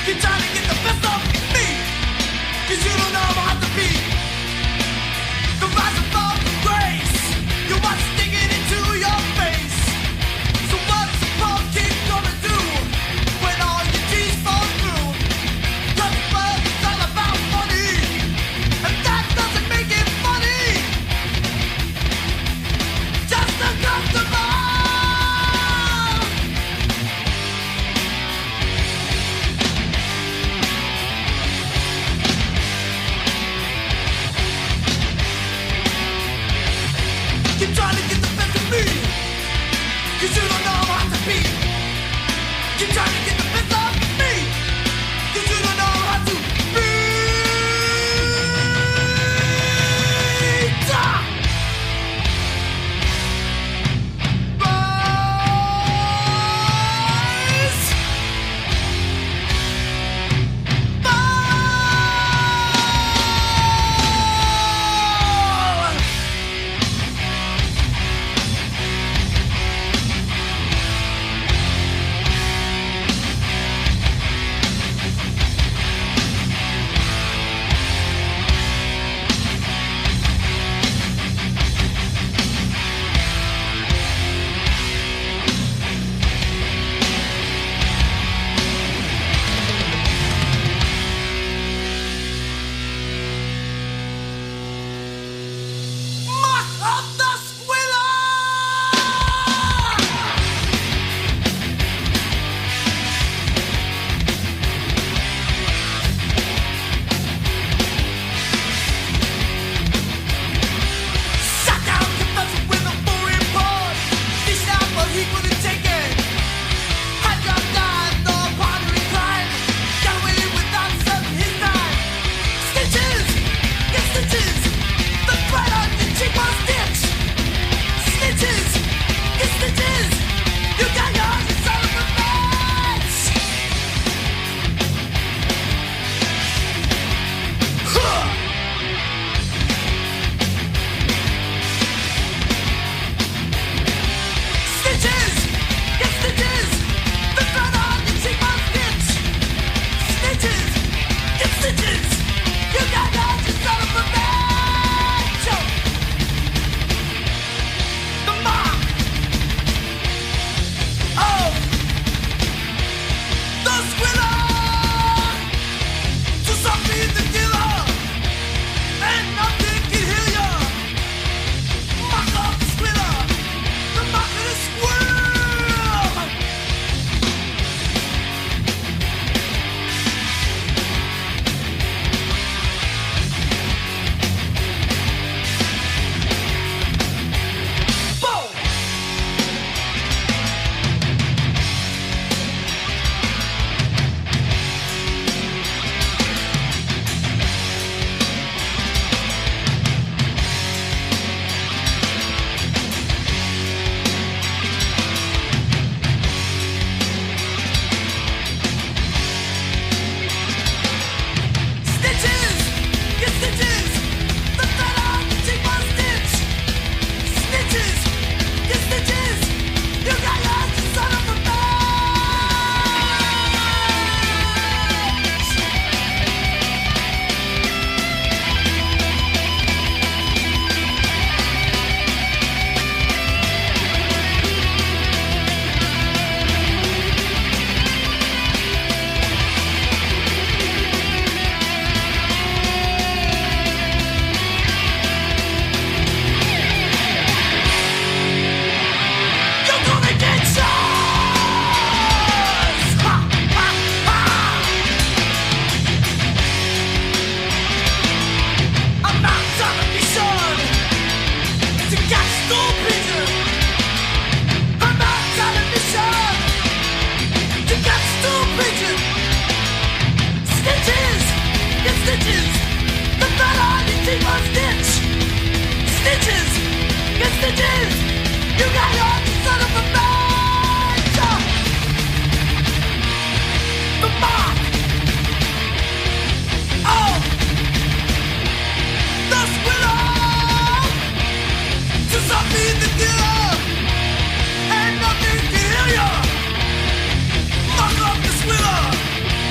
You're trying to get the best of me, 'cause you don't know how to be. The rise and fall of grace, you watch digging into your face. So what's the punk kid gonna do when all your G's fall through? 'Cause love is all about money, and that doesn't make it funny. Just a customer. Keep trying to get the best of me, 'cause you don't know how to be. Keep trying to get the best of me, 'cause you don't know how to be.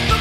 The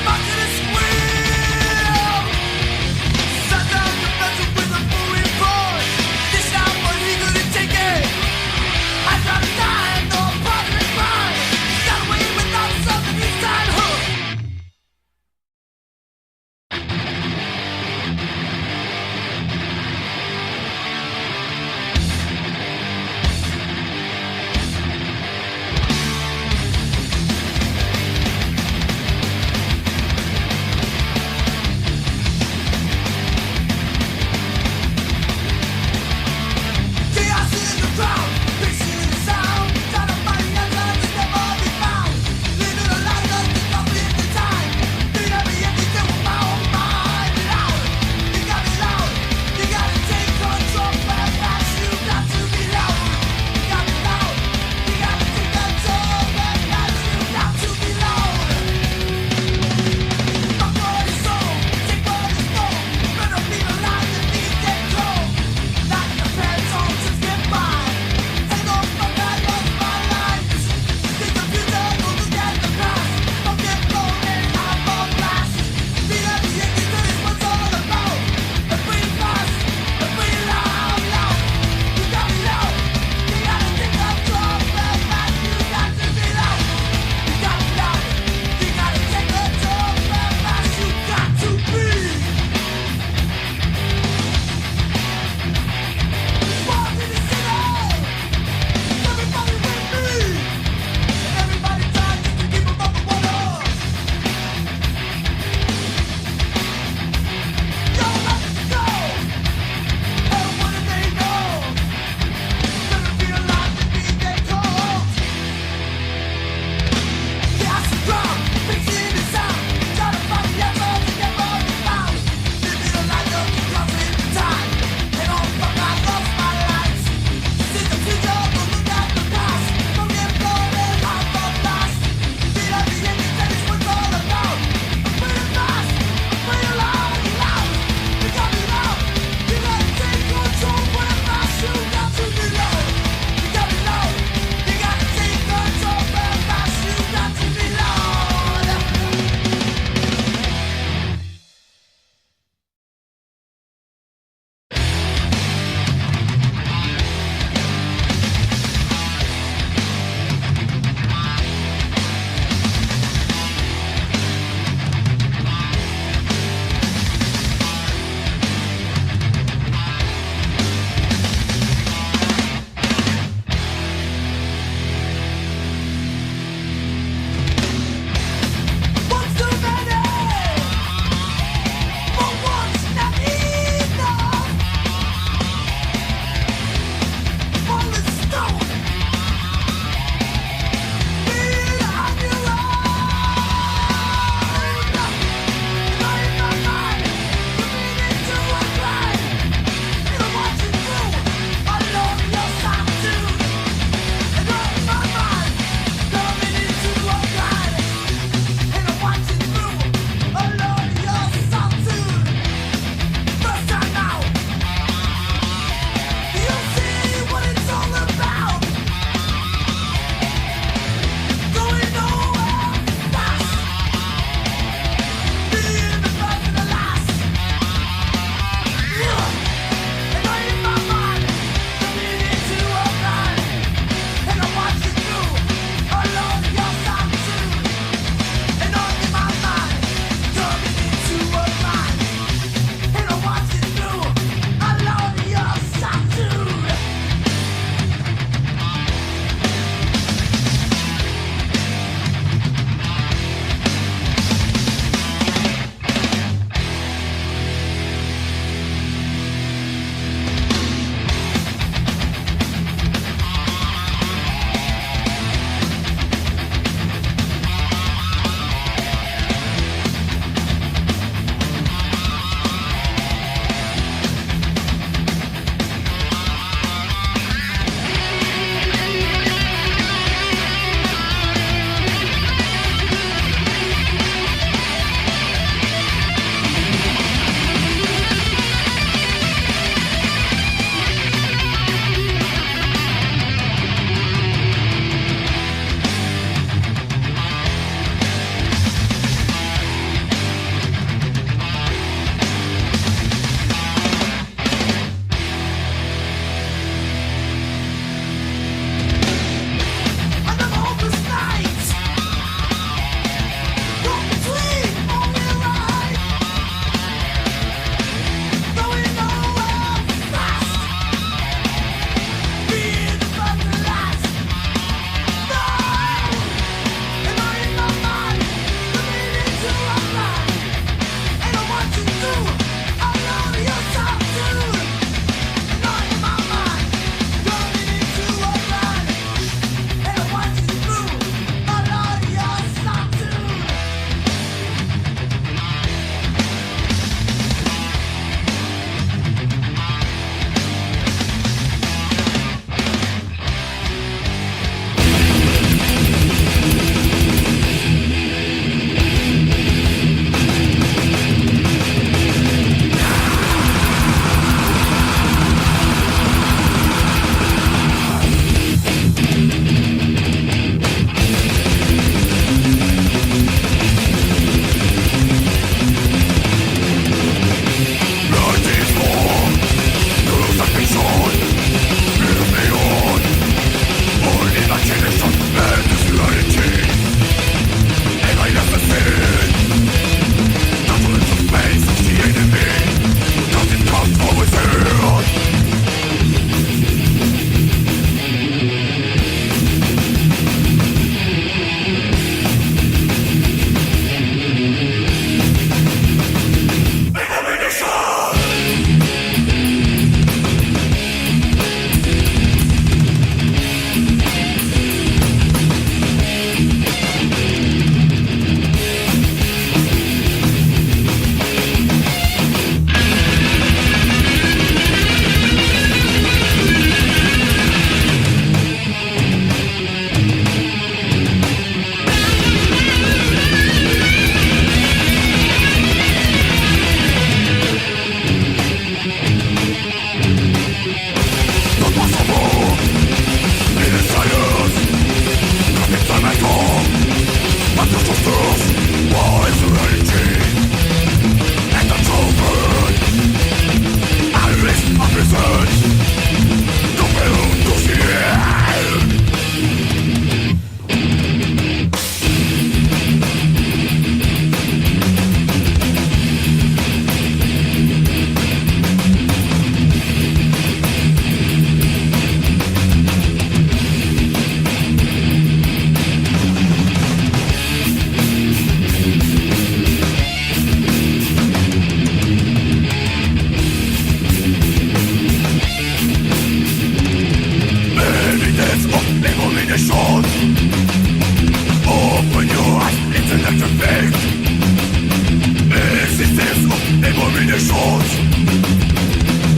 Dominations.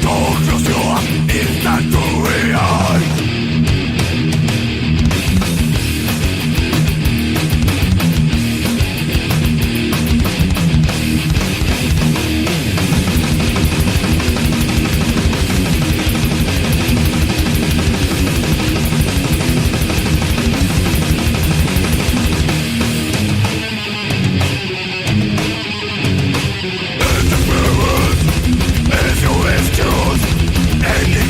Conclusion is not real. Is your excuse any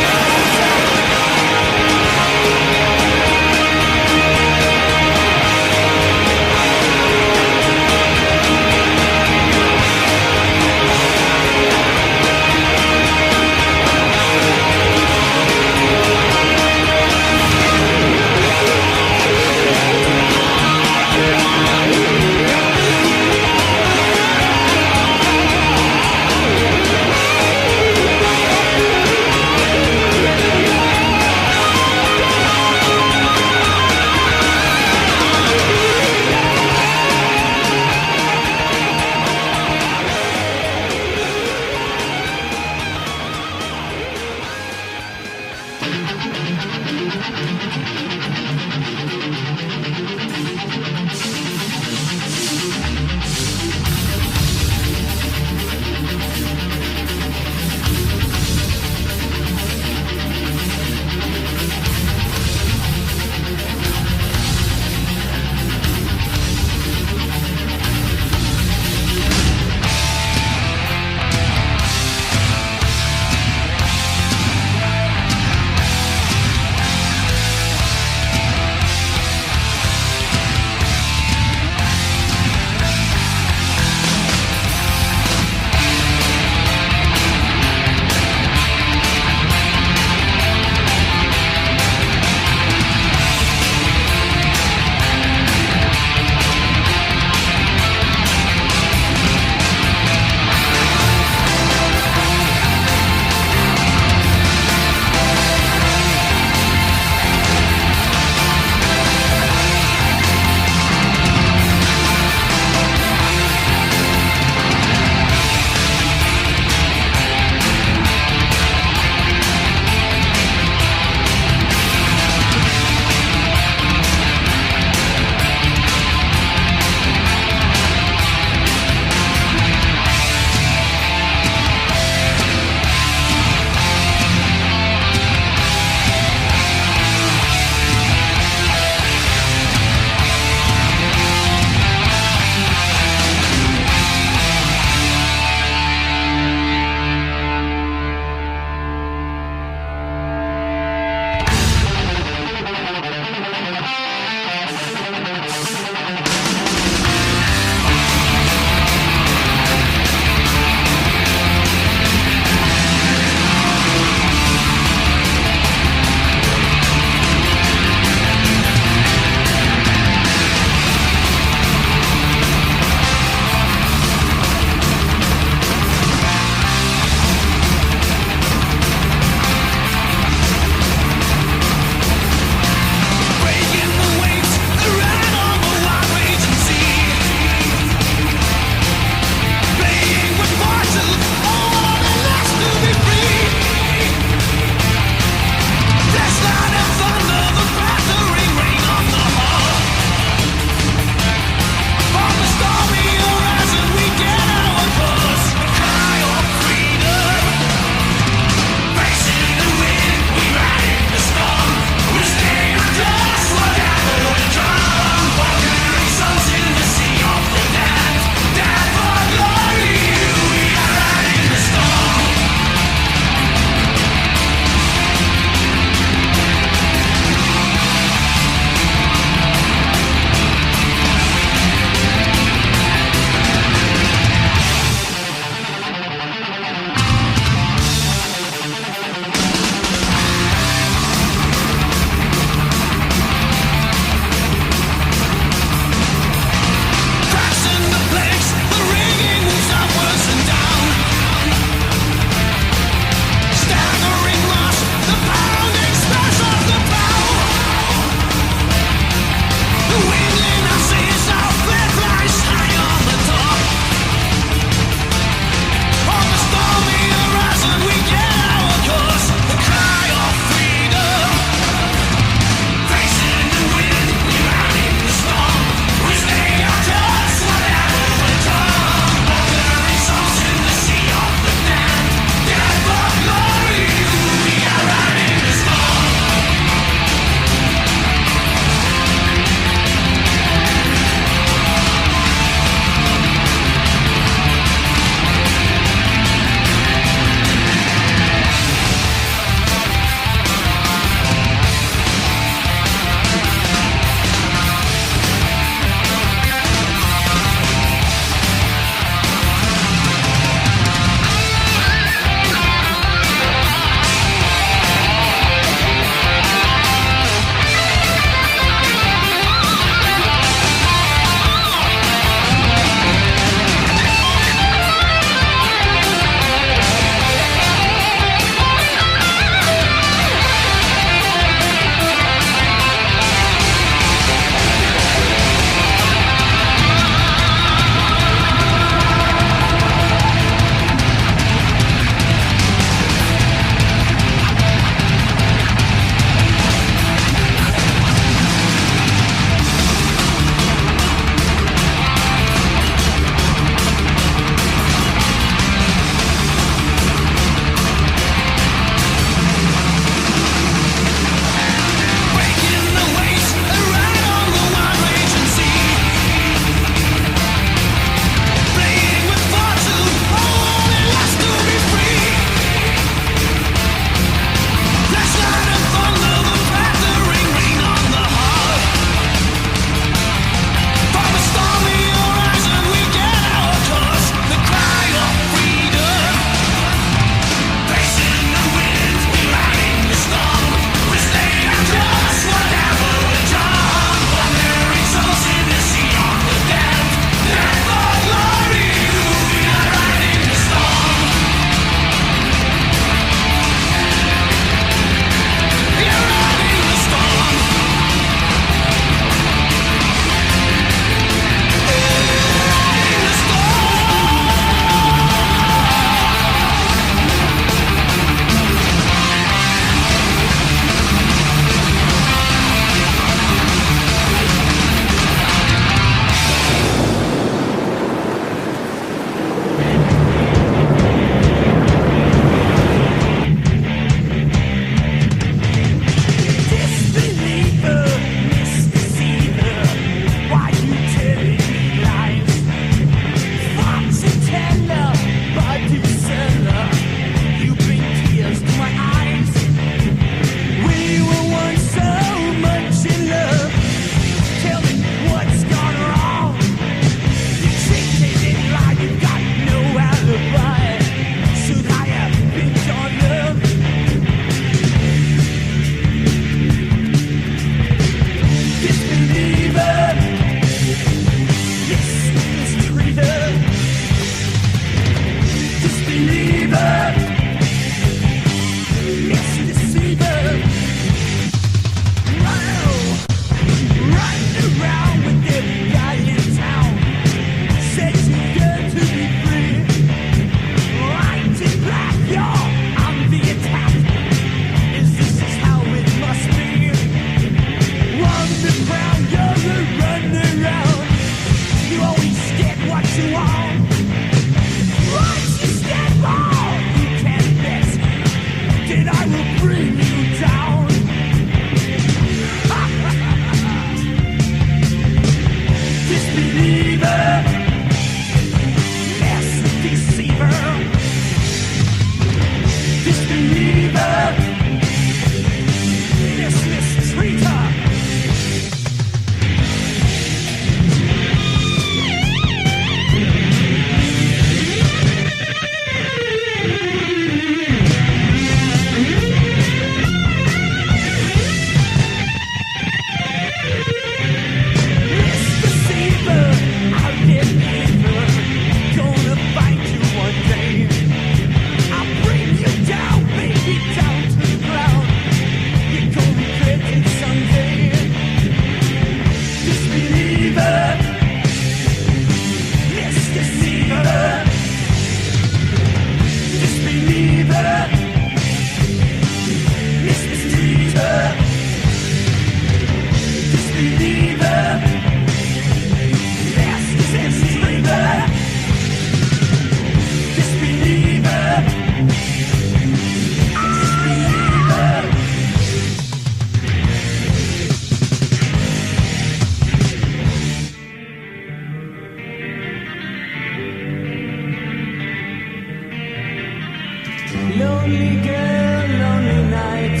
Lonely girl, lonely night.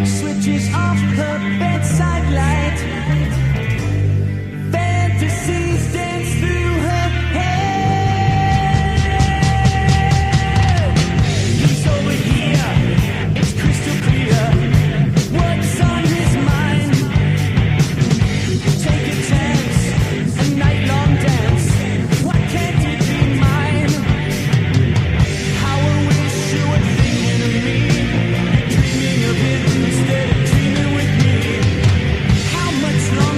Switches off her bedside light. Fantasies dance through her head. He's over here, it's crystal clear. What's on his mind? Take a chance, a night-long dance. Why can't it be mine? How I wish you were thinking of me, dreaming of it instead of dreaming with me. How much longer?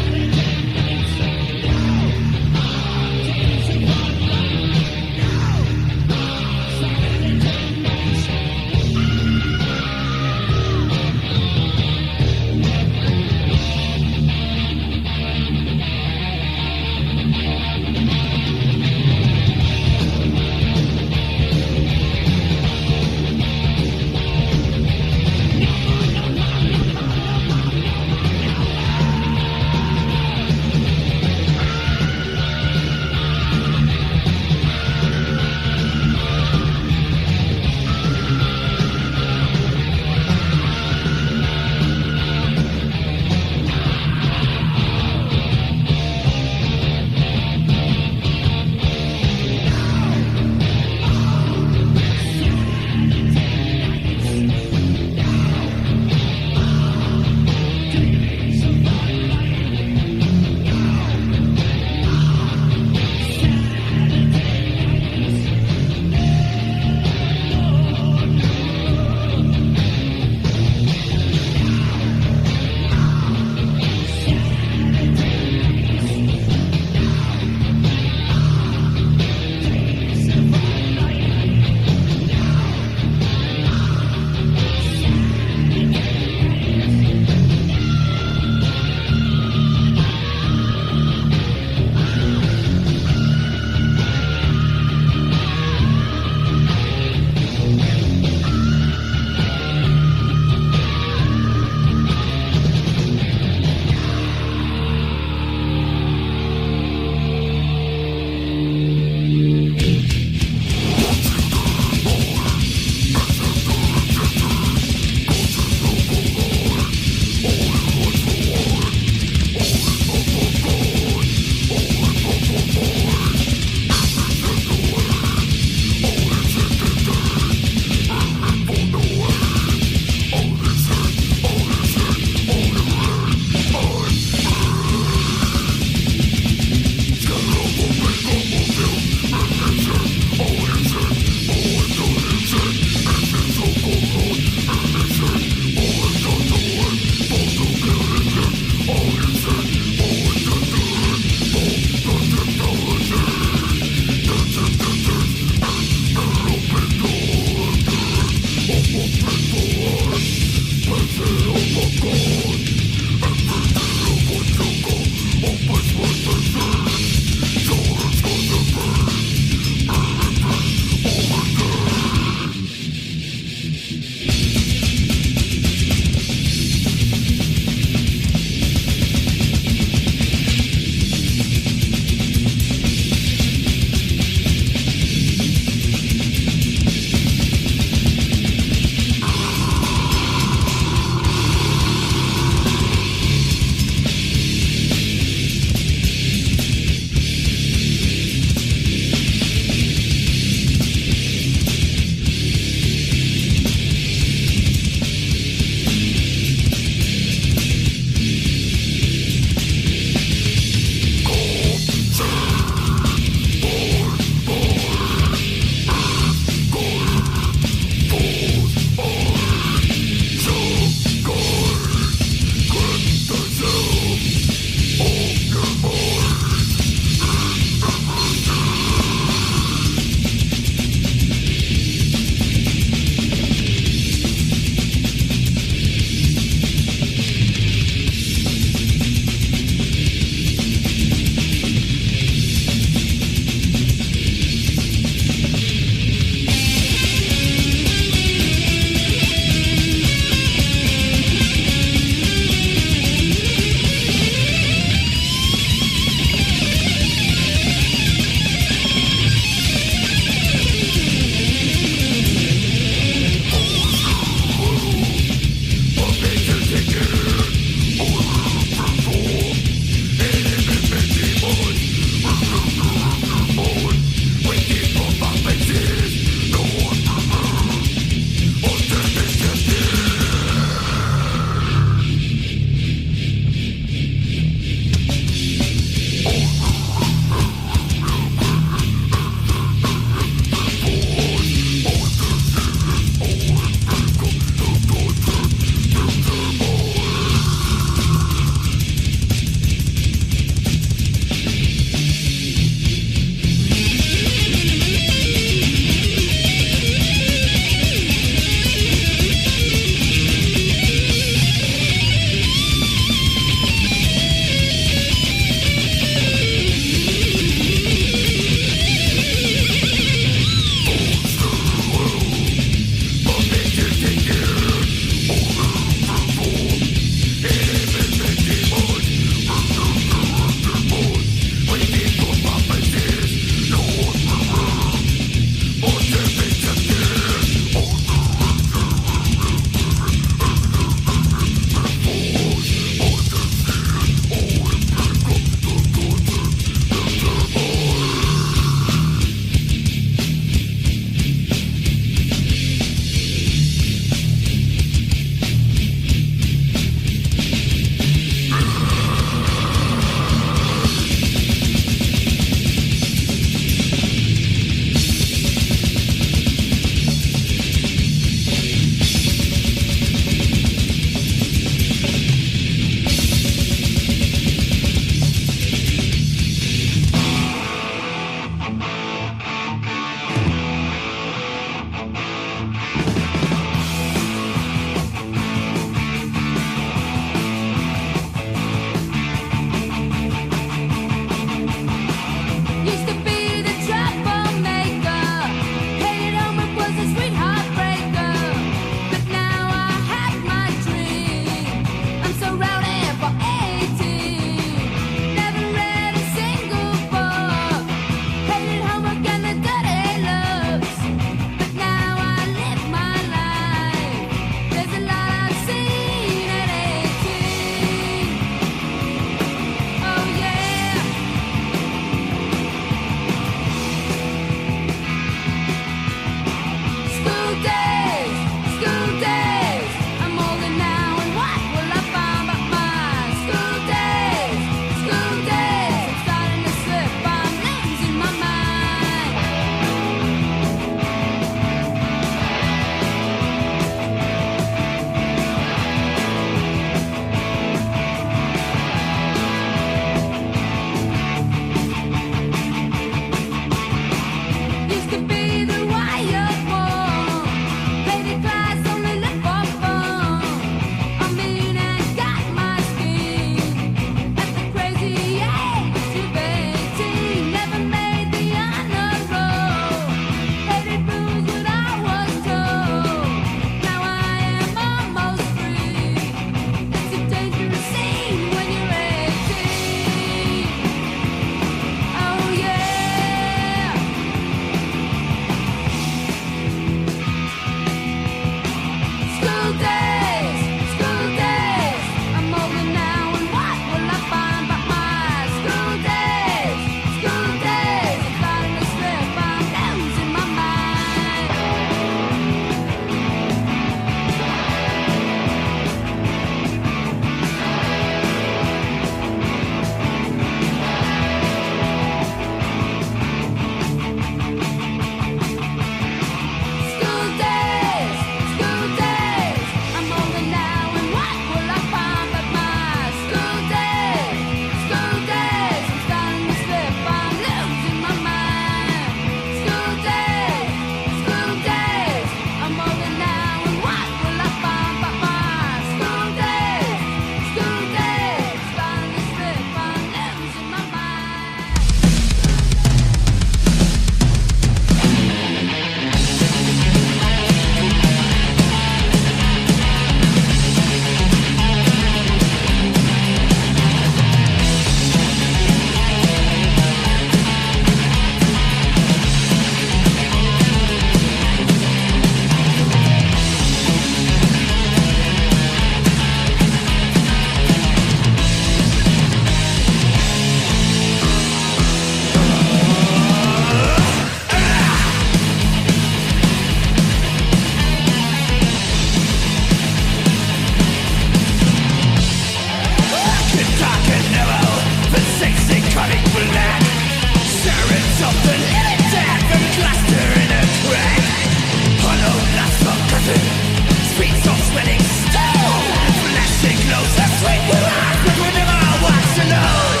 wake with us, but we never watch alone.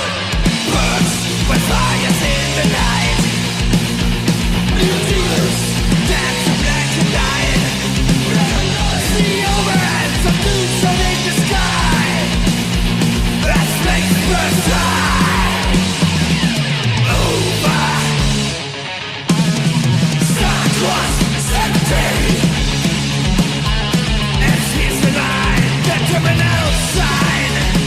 Birds with fires in the night. New dealers dance to black and night. See overheads of moonshine in the sky. That snakes burst high. Over. Star-crossed cemetery. And here's the line, the terminal sign.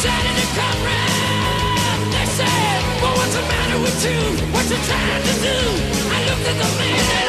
decided to come round. They said, well, what's the matter with you? What you trying to do? I looked at the man